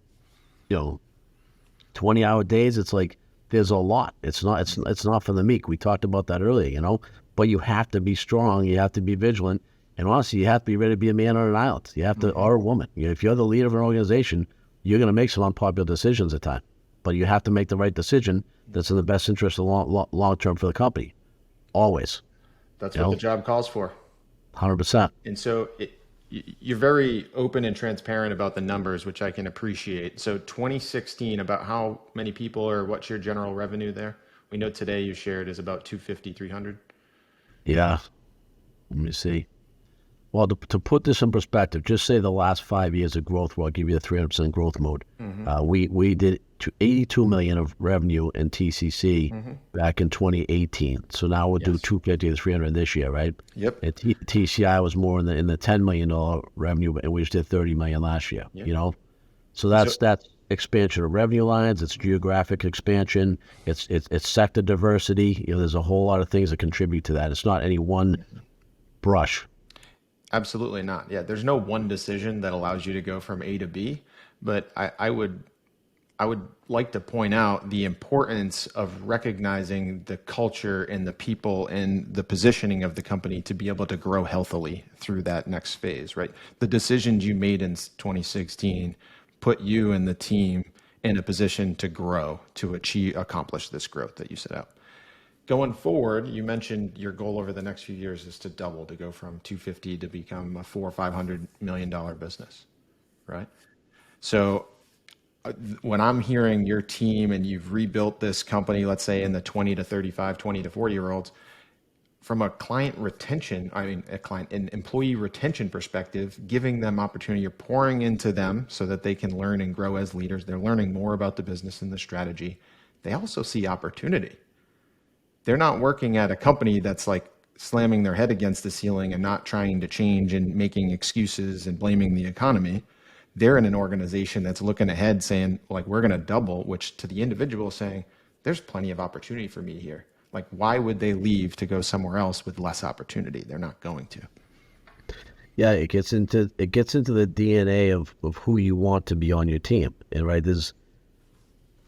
[SPEAKER 1] 20-hour days. It's like, there's a lot. It's not for the meek. We talked about that earlier, but you have to be strong. You have to be vigilant. And honestly, you have to be ready to be a man on an island. You have to, or a woman. If you're the leader of an organization, you're going to make some unpopular decisions at times. But you have to make the right decision that's in the best interest of long term for the company. Always.
[SPEAKER 2] That's what the job calls for.
[SPEAKER 1] 100%.
[SPEAKER 2] And so you're very open and transparent about the numbers, which I can appreciate. So 2016, about how many people, or what's your general revenue there? We know today you shared is about 250, 300.
[SPEAKER 1] Yeah. Let me see. Well, to put this in perspective, just say the last 5 years of growth, where I'll give you the 300% growth mode. We did $82 million of revenue in TCC back in 2018. So now we'll do 250 to 300 this year, right?
[SPEAKER 2] Yep.
[SPEAKER 1] And TCI was more in the $10 million revenue, and we just did $30 million last year.
[SPEAKER 2] Yep.
[SPEAKER 1] So that's expansion of revenue lines. It's geographic expansion. It's sector diversity. There's a whole lot of things that contribute to that. It's not any one brush.
[SPEAKER 2] Absolutely not. Yeah, there's no one decision that allows you to go from A to B, but I would like to point out the importance of recognizing the culture and the people and the positioning of the company to be able to grow healthily through that next phase, right? The decisions you made in 2016 put you and the team in a position to grow, to accomplish this growth that you set out. Going forward, you mentioned your goal over the next few years is to double, to go from 250 to become a $400 or $500 million business, right? So when I'm hearing your team and you've rebuilt this company, let's say in the 20 to 35, 20 to 40 year olds, from an employee retention perspective, giving them opportunity, you're pouring into them so that they can learn and grow as leaders. They're learning more about the business and the strategy. They also see opportunity. They're not working at a company that's like slamming their head against the ceiling and not trying to change and making excuses and blaming the economy. They're in an organization that's looking ahead saying, like, we're going to double, which to the individual saying, there's plenty of opportunity for me here. Like, why would they leave to go somewhere else with less opportunity? They're not going to.
[SPEAKER 1] Yeah, it gets into the DNA of who you want to be on your team. And right, there's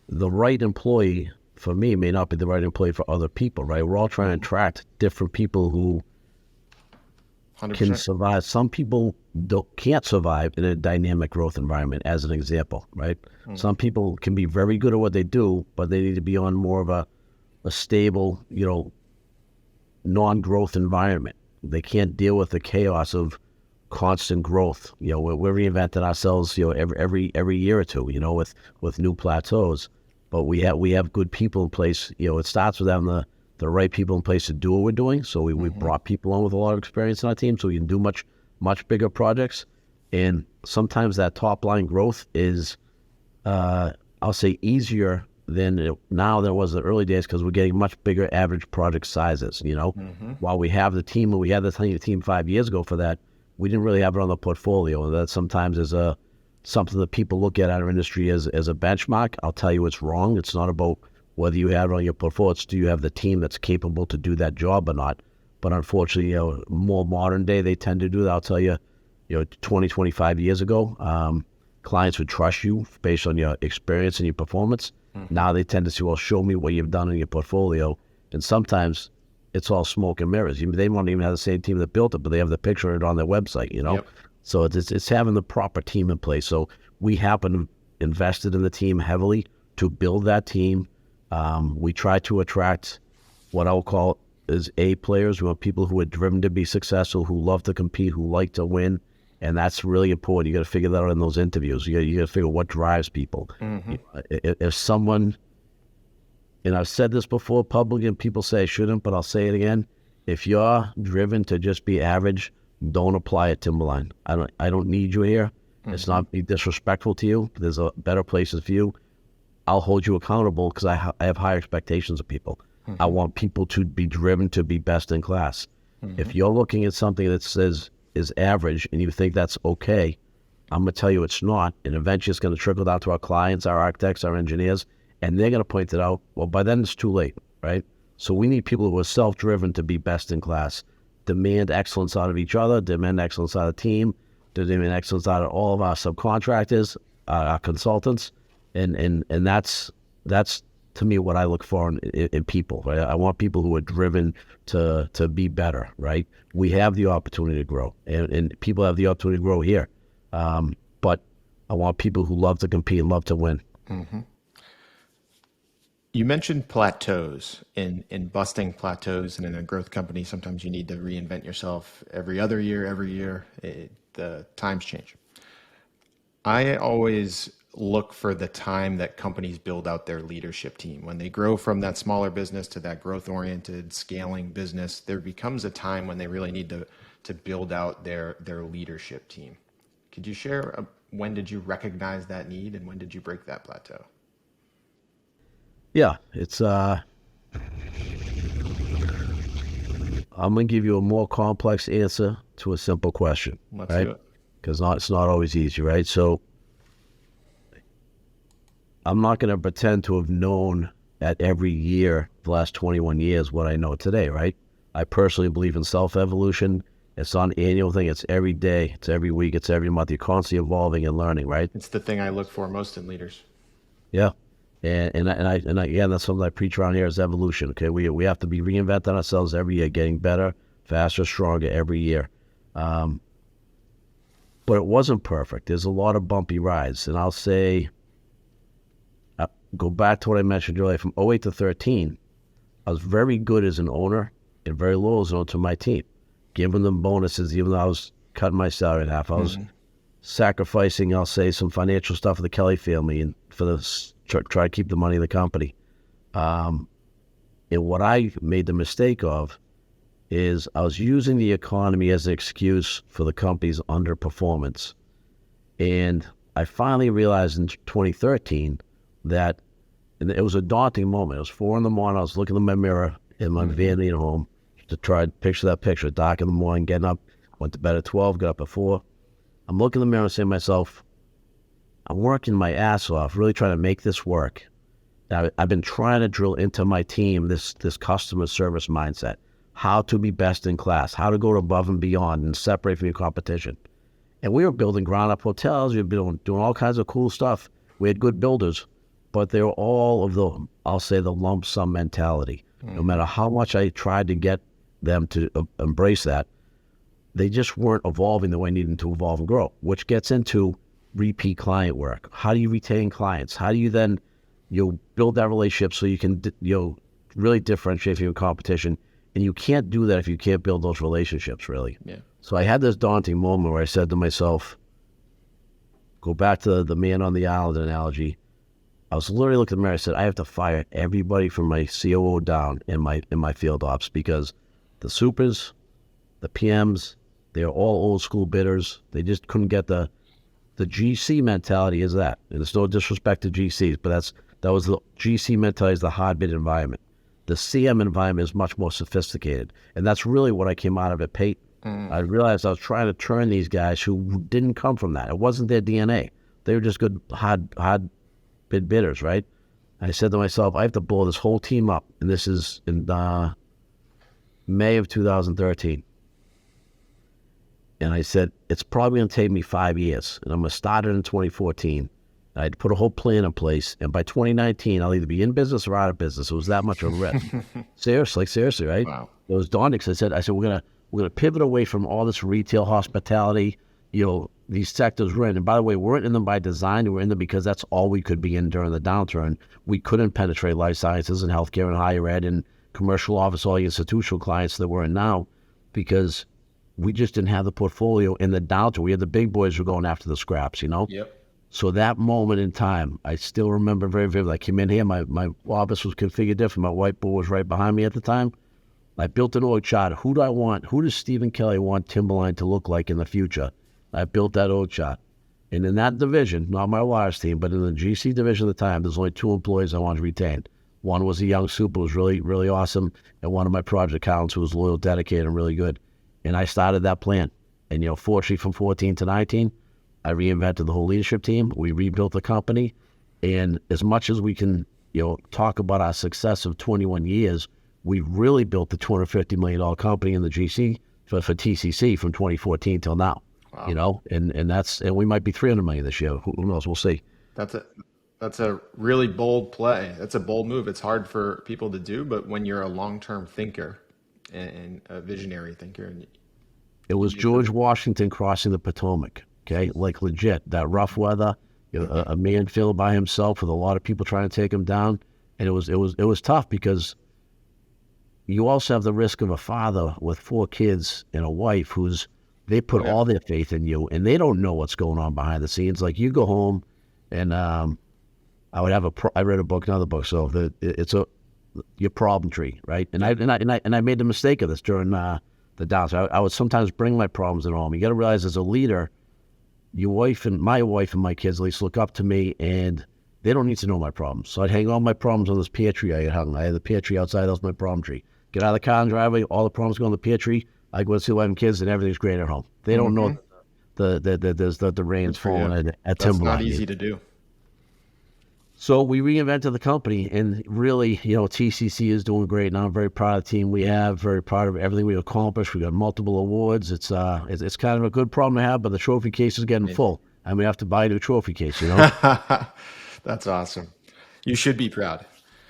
[SPEAKER 1] the right employee for me may not be the right employee for other people, right? We're all trying to attract different people who
[SPEAKER 2] 100%.
[SPEAKER 1] Can survive. Some people can't survive in a dynamic growth environment, as an example, right? Some people can be very good at what they do, but they need to be on more of a stable, non-growth environment. They can't deal with the chaos of constant growth. We're reinventing ourselves, every year or two, with new plateaus. But we have good people in place. It starts with having the right people in place to do what we're doing. So we brought people on with a lot of experience in our team, so we can do much bigger projects. And sometimes that top line growth is, I'll say, easier now than it was in the early days, because we're getting much bigger average project sizes. While we have the team, and we had the team 5 years ago for that, we didn't really have it on the portfolio. And that sometimes is something that people look at our industry as a benchmark. I'll tell you it's wrong. It's not about whether you have it on your portfolio. It's, do you have the team that's capable to do that job or not? But unfortunately, more modern day, they tend to do that. I'll tell you, 20, 25 years ago, clients would trust you based on your experience and your performance. Now they tend to say, well, show me what you've done in your portfolio. And sometimes it's all smoke and mirrors. They won't even have the same team that built it, but they have the picture of it on their website, Yep. So it's having the proper team in place. So we happen invested in the team heavily to build that team. We try to attract what I will call is A players. We want people who are driven to be successful, who love to compete, who like to win. And that's really important. You got to figure that out in those interviews. You got to figure what drives people. If someone, and I've said this before publicly, and people say I shouldn't, but I'll say it again. If you're driven to just be average, don't apply at Timberline. I don't need you here. It's not be disrespectful to you. There's a better places for you. I'll hold you accountable because I have high expectations of people. I want people to be driven to be best in class. If you're looking at something that says is average and you think that's okay, I'm going to tell you it's not. And eventually it's going to trickle down to our clients, our architects, our engineers, and they're going to point it out. Well, by then it's too late, right? So we need people who are self-driven to be best in class, demand excellence out of each other, demand excellence out of the team, demand excellence out of all of our subcontractors, our consultants, and that's to me what I look for in people. Right? I want people who are driven to be better. Right? We have the opportunity to grow, and people have the opportunity to grow here, but I want people who love to compete and love to win.
[SPEAKER 2] Mm-hmm. You mentioned plateaus. In busting plateaus, and in a growth company, sometimes you need to reinvent yourself every other year, every year. The times change. I always look for the time that companies build out their leadership team. When they grow from that smaller business to that growth-oriented scaling business, there becomes a time when they really need to build out their leadership team. Could you share when did you recognize that need, and when did you break that plateau?
[SPEAKER 1] Yeah, it's I'm gonna give you a more complex answer to a simple question.
[SPEAKER 2] Let's
[SPEAKER 1] right?
[SPEAKER 2] do it.
[SPEAKER 1] Because it's not always easy, right? So I'm not going to pretend to have known at every year, the last 21 years, what I know today, right? I personally believe in self-evolution. It's not an annual thing. It's every day. It's every week. It's every month. You're constantly evolving and learning, right?
[SPEAKER 2] It's the thing I look for most in leaders.
[SPEAKER 1] Yeah. And again, that's something I preach around here is evolution, okay? We have to be reinventing ourselves every year, getting better, faster, stronger every year. But it wasn't perfect. There's a lot of bumpy rides. And I'll say, go back to what I mentioned earlier, from 08 to 13, I was very good as an owner and very loyal as an owner to my team, giving them bonuses, even though I was cutting my salary in half. I was sacrificing, I'll say, some financial stuff for the Kelly family and for the try to keep the money in the company. And what I made the mistake of is I was using the economy as an excuse for the company's underperformance. And I finally realized in 2013 that, and it was a daunting moment. It was 4 a.m. I was looking in my mirror in my vanity at home to try to picture that picture. Dark in the morning, getting up, went to bed at 12, got up at 4. I'm looking in the mirror and saying to myself, I'm working my ass off, really trying to make this work. I've been trying to drill into my team this customer service mindset, how to be best in class, how to go above and beyond and separate from your competition. And we were building ground-up hotels. We were doing all kinds of cool stuff. We had good builders, but they were all of the, I'll say, the lump sum mentality. No matter how much I tried to get them to embrace that, they just weren't evolving the way I needed to evolve and grow, which gets into repeat client work. How do you retain clients? How do you then build that relationship so you can really differentiate from your competition? And you can't do that if you can't build those relationships, really.
[SPEAKER 2] Yeah.
[SPEAKER 1] So I had this daunting moment where I said to myself, go back to the man on the island analogy. I was literally looking in the mirror. I said, I have to fire everybody from my COO down in my field ops, because the supers, the PMs, they're all old school bidders. They just couldn't get the GC mentality is that. And there's no disrespect to GCs, but that was the GC mentality is the hard bid environment. The CM environment is much more sophisticated. And that's really what I came out of at Pate. I realized I was trying to turn these guys who didn't come from that. It wasn't their DNA. They were just good, hard bid bidders, right? I said to myself, I have to blow this whole team up. And this is in May of 2013. And I said, it's probably going to take me 5 years. And I'm going to start it in 2014. I had to put a whole plan in place. And by 2019, I'll either be in business or out of business. It was that much of a risk. Seriously, right?
[SPEAKER 2] Wow.
[SPEAKER 1] It was daunting. I said, we're gonna pivot away from all this retail, hospitality, these sectors we're in. And by the way, we weren't in them by design. We're in them because that's all we could be in during the downturn. We couldn't penetrate life sciences and healthcare and higher ed and commercial office, all the institutional clients that we're in now, because we just didn't have the portfolio in the downturn. We had the big boys who were going after the scraps,
[SPEAKER 2] Yep.
[SPEAKER 1] So that moment in time, I still remember very vividly. I came in here, my office was configured different. My whiteboard was right behind me at the time. I built an org chart. Who does Stephen Kelly want Timberline to look like in the future? I built that org chart. And in that division, not my wires team, but in the GC division at the time, there's only 2 employees I wanted to retain. One was a young super who was really, really awesome, and one of my project accountants who was loyal, dedicated, and really good. And I started that plan. And, fortunately, from 14 to 19, I reinvented the whole leadership team. We rebuilt the company. And as much as we can talk about our success of 21 years, we really built the $250 million company in the GC for TCC from 2014 till now. Wow. And we might be 300 million this year. Who knows? We'll see.
[SPEAKER 2] That's a really bold play. That's a bold move. It's hard for people to do, but when you're a long-term thinker and a visionary thinker,
[SPEAKER 1] it was George Washington crossing the Potomac. Okay, like legit, that rough weather, a man feeling by himself with a lot of people trying to take him down, and it was tough because you also have the risk of a father with 4 kids and a wife they put all their faith in you, and they don't know what's going on behind the scenes. Like you go home, and I read a book, another book, so it's your problem tree, right? And I made the mistake of this during the downs. I would sometimes bring my problems at home. You got to realize, as a leader, my wife and my kids at least look up to me, and they don't need to know my problems. So I'd hang all my problems on this pear tree I had hung. I had the pear tree outside. That was my problem tree. Get out of the car and driveway. All the problems go on the pear tree. I go to see 11 kids, and everything's great at home. They don't know the rain's falling at Timberline.
[SPEAKER 2] That's not easy to do.
[SPEAKER 1] So we reinvented the company, and really, TCC is doing great, and I'm very proud of the team we have, very proud of everything we accomplished. We got multiple awards. It's kind of a good problem to have, but the trophy case is getting full, and we have to buy a new trophy case,
[SPEAKER 2] That's awesome. You should be proud.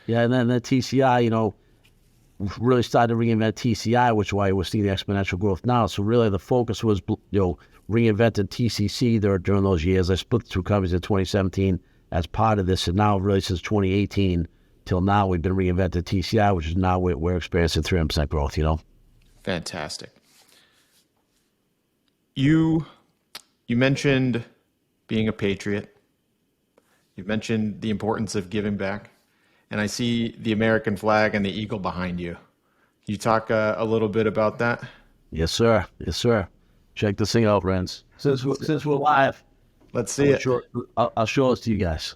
[SPEAKER 1] Yeah, and then the TCI, really started to reinvent TCI, which is why we're seeing the exponential growth now. So really the focus was, reinvented TCC during those years. I split the two companies in 2017 as part of this, and now really since 2018 till now, we've been reinvented TCI, which is now we're experiencing 300% growth,
[SPEAKER 2] Fantastic. You mentioned being a patriot. You mentioned the importance of giving back. And I see the American flag and the eagle behind you. Can you talk a little bit about that?
[SPEAKER 1] Yes, sir. Yes, sir. Check this thing out, friends. Since we're live,
[SPEAKER 2] let's see it.
[SPEAKER 1] I'll show this to you guys.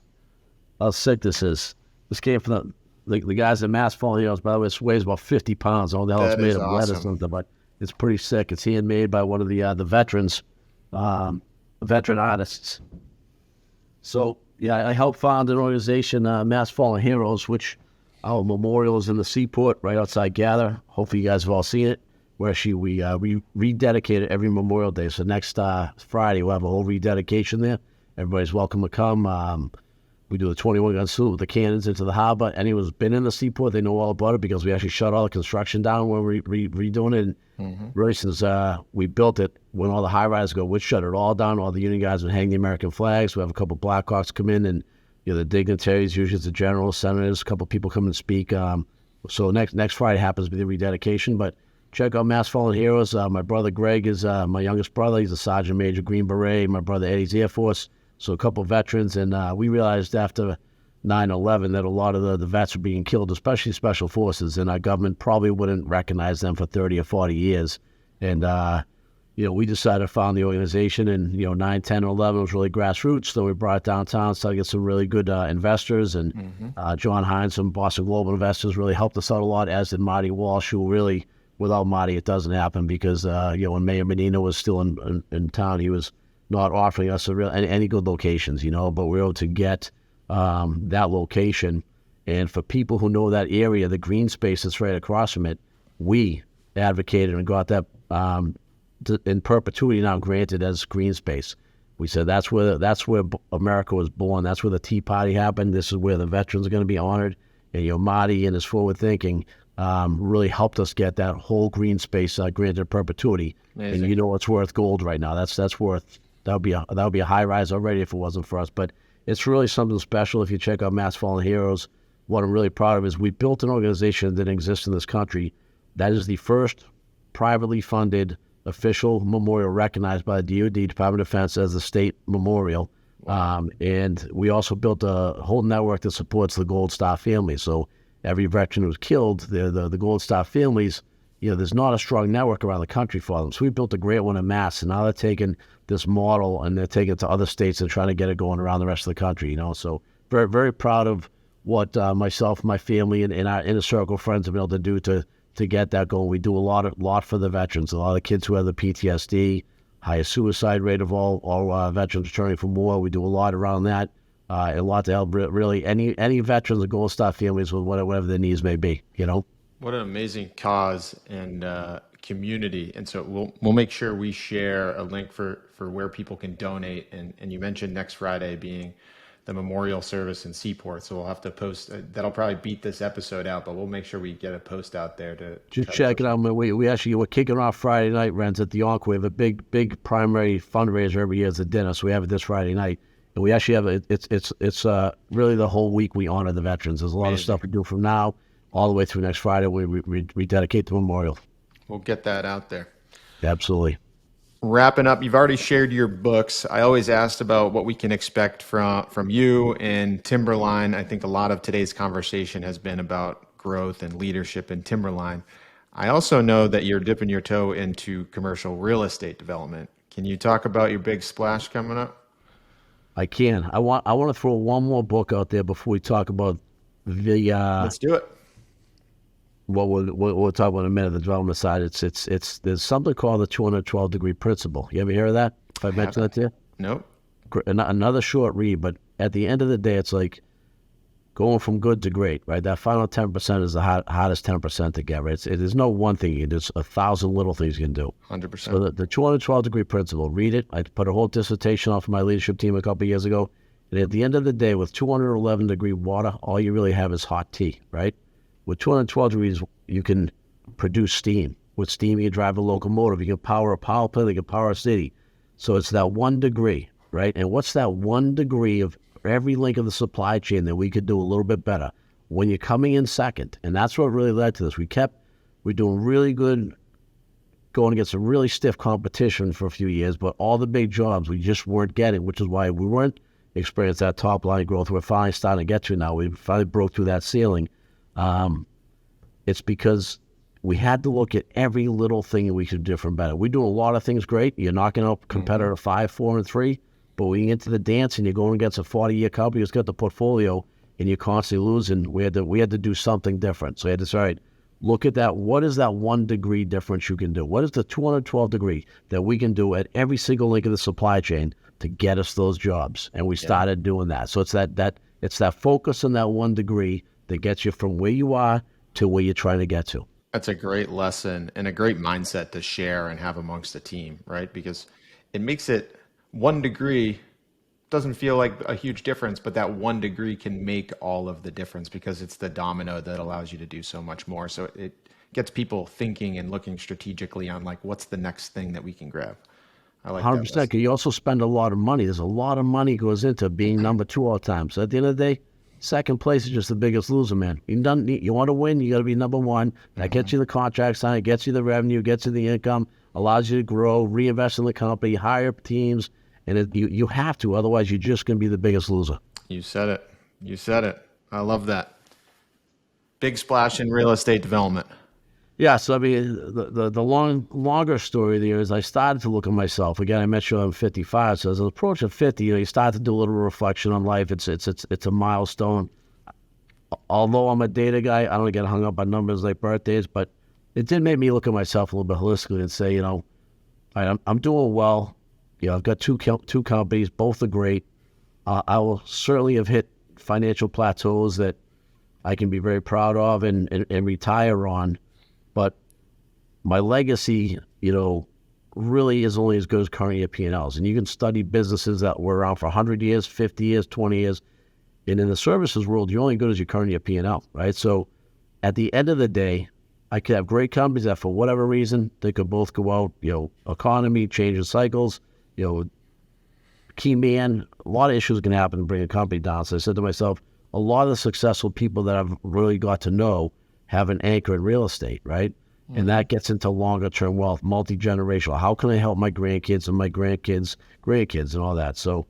[SPEAKER 1] How sick this is. This came from the guys at Masterclass Heroes. By the way, this weighs about 50 pounds. I don't know how it's made of lead or something, but it's pretty sick. It's handmade by one of the veterans, veteran artists. So, yeah, I helped found an organization, Mass Fallen Heroes, which our memorial is in the seaport right outside Gather. Hopefully you guys have all seen it, where we rededicated every Memorial Day. So next Friday, we'll have a whole rededication there. Everybody's welcome to come. We do the 21-gun salute with the cannons into the harbor. Anyone who's been in the seaport, they know all about it because we actually shut all the construction down when we're redoing it. And really, since we built it, when all the high-rises go, we'd shut it all down. All the Union guys would hang the American flags. We have a couple Blackhawks come in, and the dignitaries, usually it's the generals, senators, a couple people come and speak. So next Friday happens to be the rededication. But check out Mass Fallen Heroes. My brother Greg is my youngest brother. He's a Sergeant Major Green Beret. My brother Eddie's Air Force. So a couple veterans, and we realized after 9/11 that a lot of the vets were being killed, especially Special Forces, and our government probably wouldn't recognize them for 30 or 40 years. And, we decided to found the organization, and, 9, 10, 11 was really grassroots. So we brought it downtown, started to get some really good investors, and John Hines from Boston Global Investors really helped us out a lot, as did Marty Walsh, who really, without Marty, it doesn't happen because, when Mayor Menino was still in town, he was not offering us any good locations, but we were able to get that location. And for people who know that area, the green space that's right across from it, we advocated and got that in perpetuity now granted as green space. We said that's where America was born. That's where the Tea Party happened. This is where the veterans are going to be honored. And Marty and his forward thinking really helped us get that whole green space granted in perpetuity. Amazing. And it's worth gold right now. That's worth. That would be a high rise already if it wasn't for us. But it's really something special. If you check out Mass Fallen Heroes, what I'm really proud of is we built an organization that didn't exist in this country. That is the first privately funded official memorial recognized by the DoD, Department of Defense, as a state memorial. Wow. And we also built a whole network that supports the Gold Star families. So every veteran who was killed, the Gold Star families, there's not a strong network around the country for them. So we built a great one in Mass, and now they're taking this model and they're taking it to other states and trying to get it going around the rest of the country. So very, very proud of what myself, my family, and our inner circle friends have been able to do to get that going. We do a lot for the veterans. A lot of kids who have the PTSD, highest suicide rate of all veterans returning from war. We do a lot around that. a lot to help really any veterans or Gold Star families with whatever their needs may be, you know?
[SPEAKER 2] What an amazing cause and community. And so we'll make sure we share a link for where people can donate. And you mentioned next Friday being the memorial service in Seaport. So we'll have to post that'll probably beat this episode out, but we'll make sure we get a post out there to
[SPEAKER 1] Just
[SPEAKER 2] try to
[SPEAKER 1] check
[SPEAKER 2] push
[SPEAKER 1] it out, man. We actually we're kicking off Friday night, Rents, at the Encore. We have a big primary fundraiser every year. It's a dinner, so we have it this Friday night. And we actually have it's really the whole week we honor the veterans. There's a lot of stuff we do from now all the way through next Friday. We dedicate the memorial.
[SPEAKER 2] We'll get that out there.
[SPEAKER 1] Absolutely.
[SPEAKER 2] Wrapping up, you've already shared your books. I always asked about what we can expect from you and Timberline. I think a lot of today's conversation has been about growth and leadership in Timberline. I also know that you're dipping your toe into commercial real estate development. Can you talk about your big splash coming up?
[SPEAKER 1] I can. I want to throw one more book out there before we talk about the
[SPEAKER 2] Let's do it.
[SPEAKER 1] what we'll talk about in a minute. The development side. It's there's something called the 212-degree principle. You ever hear of that? If I mentioned that to you?
[SPEAKER 2] Nope.
[SPEAKER 1] Another short read, but at the end of the day, it's like going from good to great, right? That final 10% is the hardest 10% to get, right? There's no one thing you can do. There's 1,000 little things you can do.
[SPEAKER 2] 100%.
[SPEAKER 1] So the 212-degree principle, read it. I put a whole dissertation off for my leadership team a couple of years ago. And at the end of the day, with 211-degree water, all you really have is hot tea, right? With 212 degrees, you can produce steam. With steam, you can drive a locomotive. You can power a power plant. You can power a city. So it's that 1 degree, right? And what's that 1 degree of every link of the supply chain that we could do a little bit better when you're coming in second? And that's what really led to this. We're doing really good, going against some really stiff competition for a few years, but all the big jobs we just weren't getting, which is why we weren't experiencing that top line growth we're finally starting to get to now. We finally broke through that ceiling. It's because we had to look at every little thing that we could do different better. We do a lot of things great. You're knocking out competitor 5, 4, and 3, but when you get to the dance and you're going against a 40-year company who's got the portfolio and you're constantly losing, we had to do something different. So we had to say, all right, look at that. What is that 1 degree difference you can do? What is the 212 degree that we can do at every single link of the supply chain to get us those jobs? And we started doing that. So it's that focus on that 1 degree that gets you from where you are to where you're trying to get to.
[SPEAKER 2] That's a great lesson and a great mindset to share and have amongst the team, right? Because it makes it 1 degree doesn't feel like a huge difference, but that 1 degree can make all of the difference because it's the domino that allows you to do so much more. So it gets people thinking and looking strategically on like, what's the next thing that we can grab? I like
[SPEAKER 1] 100%.
[SPEAKER 2] that lesson.
[SPEAKER 1] Because you also spend a lot of money. There's a lot of money goes into being number 2 all the time. So at the end of the day, second place is just the biggest loser, man. You want to win, you got to be number 1. That gets you the contract sign, it gets you the revenue, gets you the income, allows you to grow, reinvest in the company, hire teams, and you have to. Otherwise, you're just going to be the biggest loser.
[SPEAKER 2] You said it. You said it. I love that. Big splash in real estate development.
[SPEAKER 1] Yeah, so I mean, the longer story there is I started to look at myself. Again, I mentioned I'm 55, so as I was approaching 50, you start to do a little reflection on life. It's a milestone. Although I'm a data guy, I don't get hung up on numbers like birthdays, but it did make me look at myself a little bit holistically and say, I'm doing well. I've got two companies, both are great. I will certainly have hit financial plateaus that I can be very proud of and retire on. But my legacy, really is only as good as current year P&Ls. And you can study businesses that were around for 100 years, 50 years, 20 years. And in the services world, you're only good as your current year P&L, right? So at the end of the day, I could have great companies that for whatever reason, they could both go out, economy, changing cycles, key man, a lot of issues can happen to bring a company down. So I said to myself, a lot of the successful people that I've really got to know have an anchor in real estate, right? And that gets into longer term wealth, multi-generational. How can I help my grandkids and my grandkids' grandkids and all that? So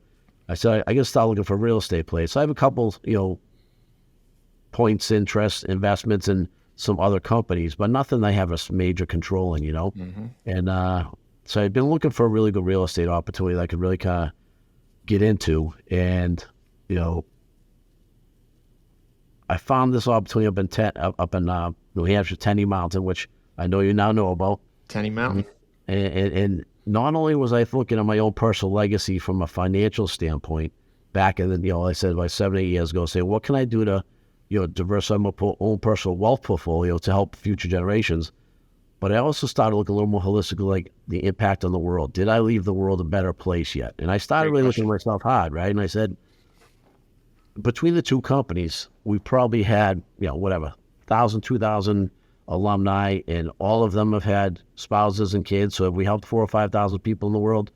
[SPEAKER 1] I said, I got to start looking for a real estate place. So I have a couple, points, interests, investments in some other companies, but nothing I have a major control in, And so I've been looking for a really good real estate opportunity that I could really kind of get into. And, I found this opportunity up in New Hampshire, Tenny Mountain, which I know you now know about.
[SPEAKER 2] Tenny Mountain.
[SPEAKER 1] And not only was I looking at my own personal legacy from a financial standpoint, back in the, I said about 7, 8 years ago, saying, what can I do to, diversify my own personal wealth portfolio to help future generations? But I also started looking a little more holistically, like the impact on the world. Did I leave the world a better place yet? And I started really looking at myself hard, right? And I said, between the two companies, we probably had, 1,000, 2,000 alumni, and all of them have had spouses and kids. So have we helped 4,000 or 5,000 people in the world?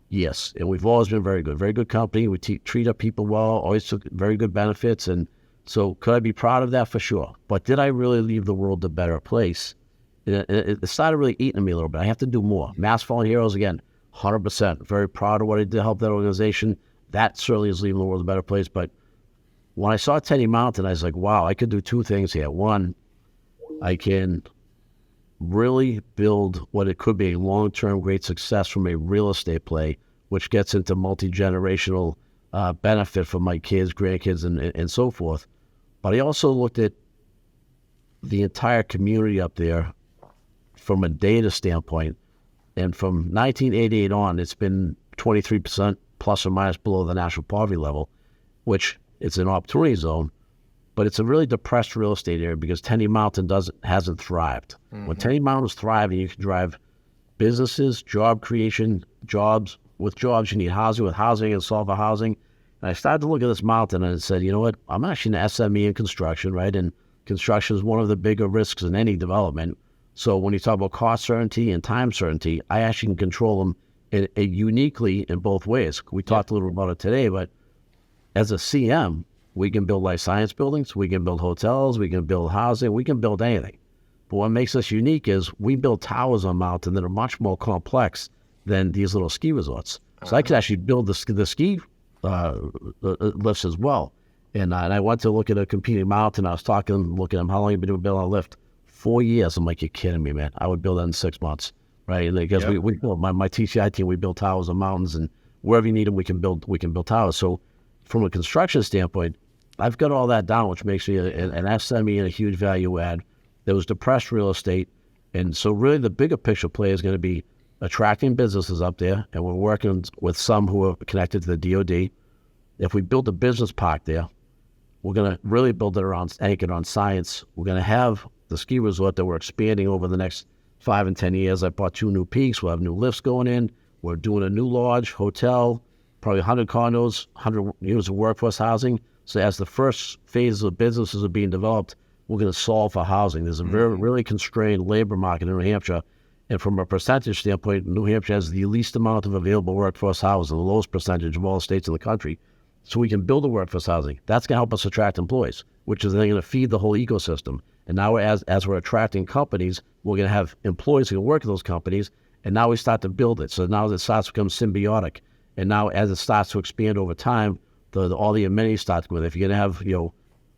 [SPEAKER 1] Yes. And we've always been very good company. We treat our people well, always took very good benefits. And so could I be proud of that? For sure. But did I really leave the world a better place? It started really eating at me a little bit. I have to do more. Mass Fallen Heroes, again, 100%. Very proud of what I did to help that organization. That certainly is leaving the world a better place. But when I saw Tenny Mountain, I was like, wow, I could do two things here. One, I can really build what it could be a long-term great success from a real estate play, which gets into multi-generational benefit for my kids, grandkids, and so forth. But I also looked at the entire community up there from a data standpoint. And from 1988 on, it's been 23% plus or minus below the national poverty level, which it's an opportunity zone. But it's a really depressed real estate area because Tenny Mountain hasn't thrived. Mm-hmm. When Tenny Mountain's thriving, you can drive businesses, job creation, jobs. With jobs, you need housing. With housing, and solve for housing. And I started to look at this mountain and I said, you know what? I'm actually an SME in construction, right? And construction is one of the bigger risks in any development. So when you talk about cost certainty and time certainty, I actually can control them uniquely in both ways. We talked a little about it today, but as a CM, we can build life science buildings, we can build hotels, we can build housing, we can build anything. But what makes us unique is we build towers on mountain that are much more complex than these little ski resorts. So I could actually build the ski lifts as well. And I went to look at a competing mountain. I was looking at them, how long have you been building a lift? 4 years. I'm like, you're kidding me, man. I would build that in 6 months, right? And because we build, my TCI team, we build towers on mountains, and wherever you need them, we can build towers. So from a construction standpoint, I've got all that down, which makes me an SME and a huge value add. There was depressed real estate. And so really the bigger picture play is going to be attracting businesses up there, and we're working with some who are connected to the DOD. If we build a business park there, we're going to really build it anchored on science. We're going to have the ski resort that we're expanding over the next 5 and 10 years. I bought 2 new peaks. We'll have new lifts going in. We're doing a new lodge, hotel, probably 100 condos, 100 units of workforce housing. So as the first phases of businesses are being developed, we're going to solve for housing. There's a really constrained labor market in New Hampshire. And from a percentage standpoint, New Hampshire has the least amount of available workforce housing, the lowest percentage of all states in the country. So we can build a workforce housing. That's going to help us attract employees, which is then going to feed the whole ecosystem. And now as we're attracting companies, we're going to have employees who can work at those companies. And now we start to build it. So now it starts to become symbiotic. And now as it starts to expand over time, all the amenities start to go. If you're going to have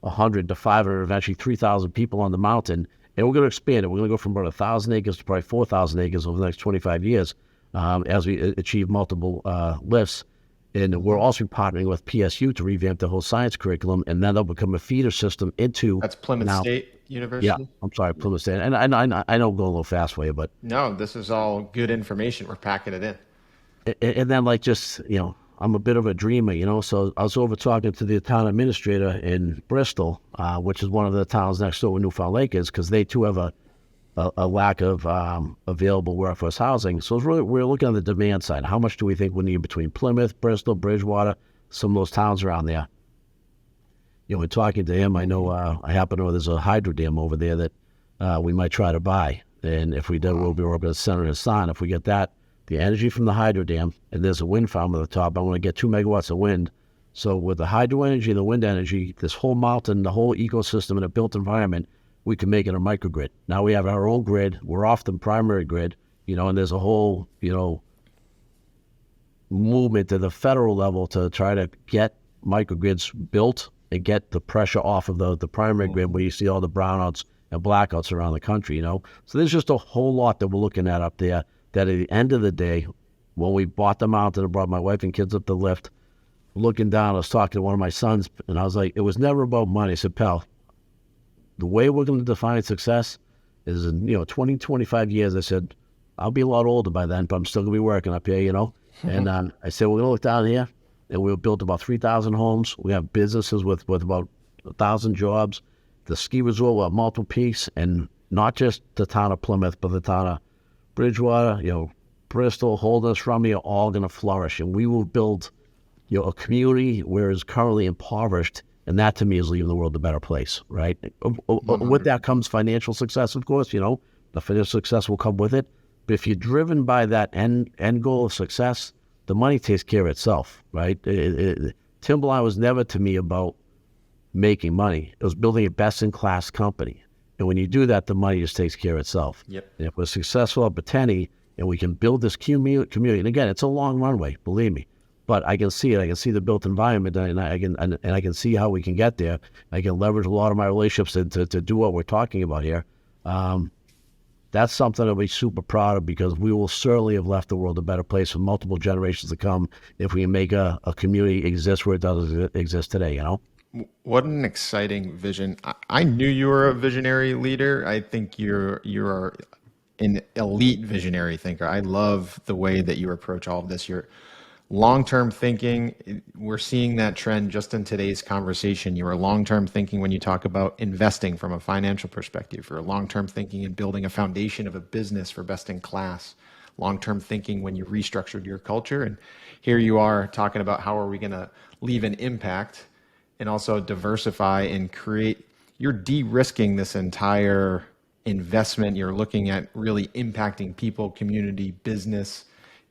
[SPEAKER 1] 100 to 500, eventually 3,000 people on the mountain, and we're going to expand it. We're going to go from about 1,000 acres to probably 4,000 acres over the next 25 years as we achieve multiple lifts. And we're also partnering with PSU to revamp the whole science curriculum, and then they'll become a feeder system into... That's
[SPEAKER 2] Plymouth State University?
[SPEAKER 1] Yeah, I'm sorry, Plymouth State. And I know I'm going a little fast for you, but...
[SPEAKER 2] No, this is all good information. We're packing it in.
[SPEAKER 1] And then I'm a bit of a dreamer, so I was over talking to the town administrator in Bristol, which is one of the towns next door where Newfound Lake is, because they too have a lack of available workforce housing. So we're looking at the demand side. How much do we think we need between Plymouth, Bristol, Bridgewater, some of those towns around there? We're talking to him. I know I happen to know there's a hydro dam over there that we might try to buy. And if we do, we'll be working at Senator Hassan. If we get that, the energy from the hydro dam, and there's a wind farm at the top. I want to get 2 megawatts of wind. So with the hydro energy, the wind energy, this whole mountain, the whole ecosystem in a built environment, we can make it a microgrid. Now we have our own grid. We're off the primary grid, and there's a whole, movement at the federal level to try to get microgrids built and get the pressure off of the primary grid where you see all the brownouts and blackouts around the country, So there's just a whole lot that we're looking at up there. That at the end of the day, when we bought the mountain and brought my wife and kids up the lift, looking down, I was talking to one of my sons, and I was like, it was never about money. I said, pal, the way we're going to define success is in, 20, 25 years. I said, I'll be a lot older by then, but I'm still going to be working up here, And I said, we're going to look down here. and we've built about 3,000 homes. We have businesses with about 1,000 jobs. The ski resort will have multiple peaks, and not just the town of Plymouth, but the town of Bridgewater, Bristol, Holderness, Rumney are all going to flourish, and we will build, a community where it's currently impoverished, and that to me is leaving the world a better place, right? With that comes financial success, of course. The financial success will come with it, but if you're driven by that end goal of success, the money takes care of itself, right? Timberline was never to me about making money. It was building a best-in-class company. And when you do that, the money just takes care of itself.
[SPEAKER 2] Yep.
[SPEAKER 1] And if we're successful at Botany and we can build this community, and again, it's a long runway, believe me, but I can see it. I can see the built environment, and I can see how we can get there. I can leverage a lot of my relationships to do what we're talking about here. That's something I'll be super proud of, because we will certainly have left the world a better place for multiple generations to come if we make a community exist where it doesn't exist today,
[SPEAKER 2] What an exciting vision. I knew you were a visionary leader. I think you're an elite visionary thinker. I love the way that you approach all of this. You're long-term thinking. We're seeing that trend just in today's conversation. You are long-term thinking when you talk about investing from a financial perspective. You're long-term thinking and building a foundation of a business for best in class. Long-term thinking when you restructured your culture. And here you are talking about how are we going to leave an impact and also diversify and create. You're de-risking this entire investment. You're looking at really impacting people, community, business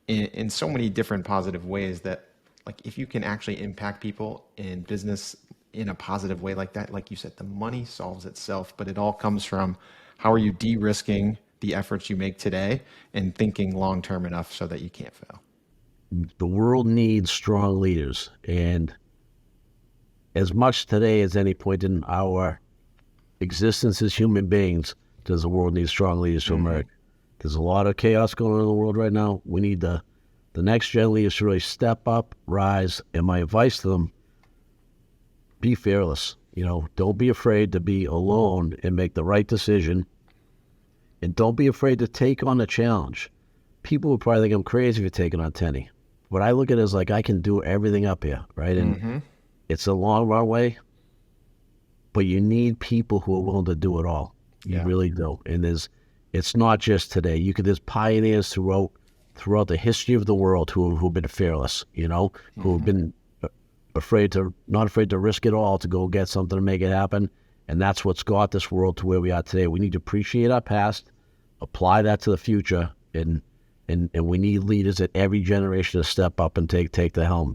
[SPEAKER 2] in so many different positive ways that, like, if you can actually impact people in business in a positive way like that, like you said, the money solves itself, but it all comes from how are you de-risking the efforts you make today and thinking long-term enough so that you can't fail.
[SPEAKER 1] The world needs strong leaders, and as much today as any point in our existence as human beings, does the world need strong leaders to emerge. There's a lot of chaos going on in the world right now. We need the next gen leaders to really step up, rise, and my advice to them, be fearless. Don't be afraid to be alone and make the right decision, and don't be afraid to take on a challenge. People would probably think I'm crazy for taking on Tenny. What I look at is like, I can do everything up here, right? And it's a long runway, but you need people who are willing to do it all. You really do. And it's not just today. There's pioneers throughout the history of the world who've been fearless, who have been not afraid to risk it all to go get something to make it happen. And that's what's got this world to where we are today. We need to appreciate our past, apply that to the future, and we need leaders at every generation to step up and take the helm,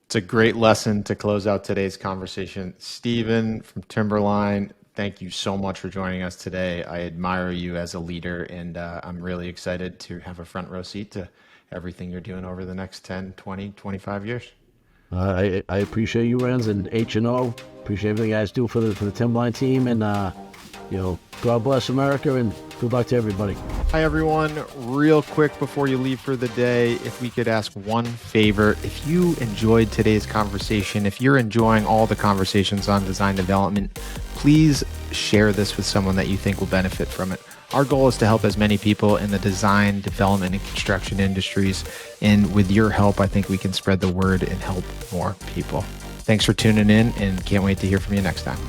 [SPEAKER 2] It's a great lesson to close out today's conversation. Stephen from Timberline, thank you so much for joining us today. I admire you as a leader, and I'm really excited to have a front row seat to everything you're doing over the next 10, 20, 25 years.
[SPEAKER 1] I appreciate you, Renz, and H&O. Appreciate everything you guys do for the Timberline team, and God bless America, and good luck to everybody.
[SPEAKER 2] Hi, everyone. Real quick before you leave for the day, if we could ask one favor. If you enjoyed today's conversation, if you're enjoying all the conversations on design development, please share this with someone that you think will benefit from it. Our goal is to help as many people in the design, development, and construction industries. And with your help, I think we can spread the word and help more people. Thanks for tuning in, and can't wait to hear from you next time.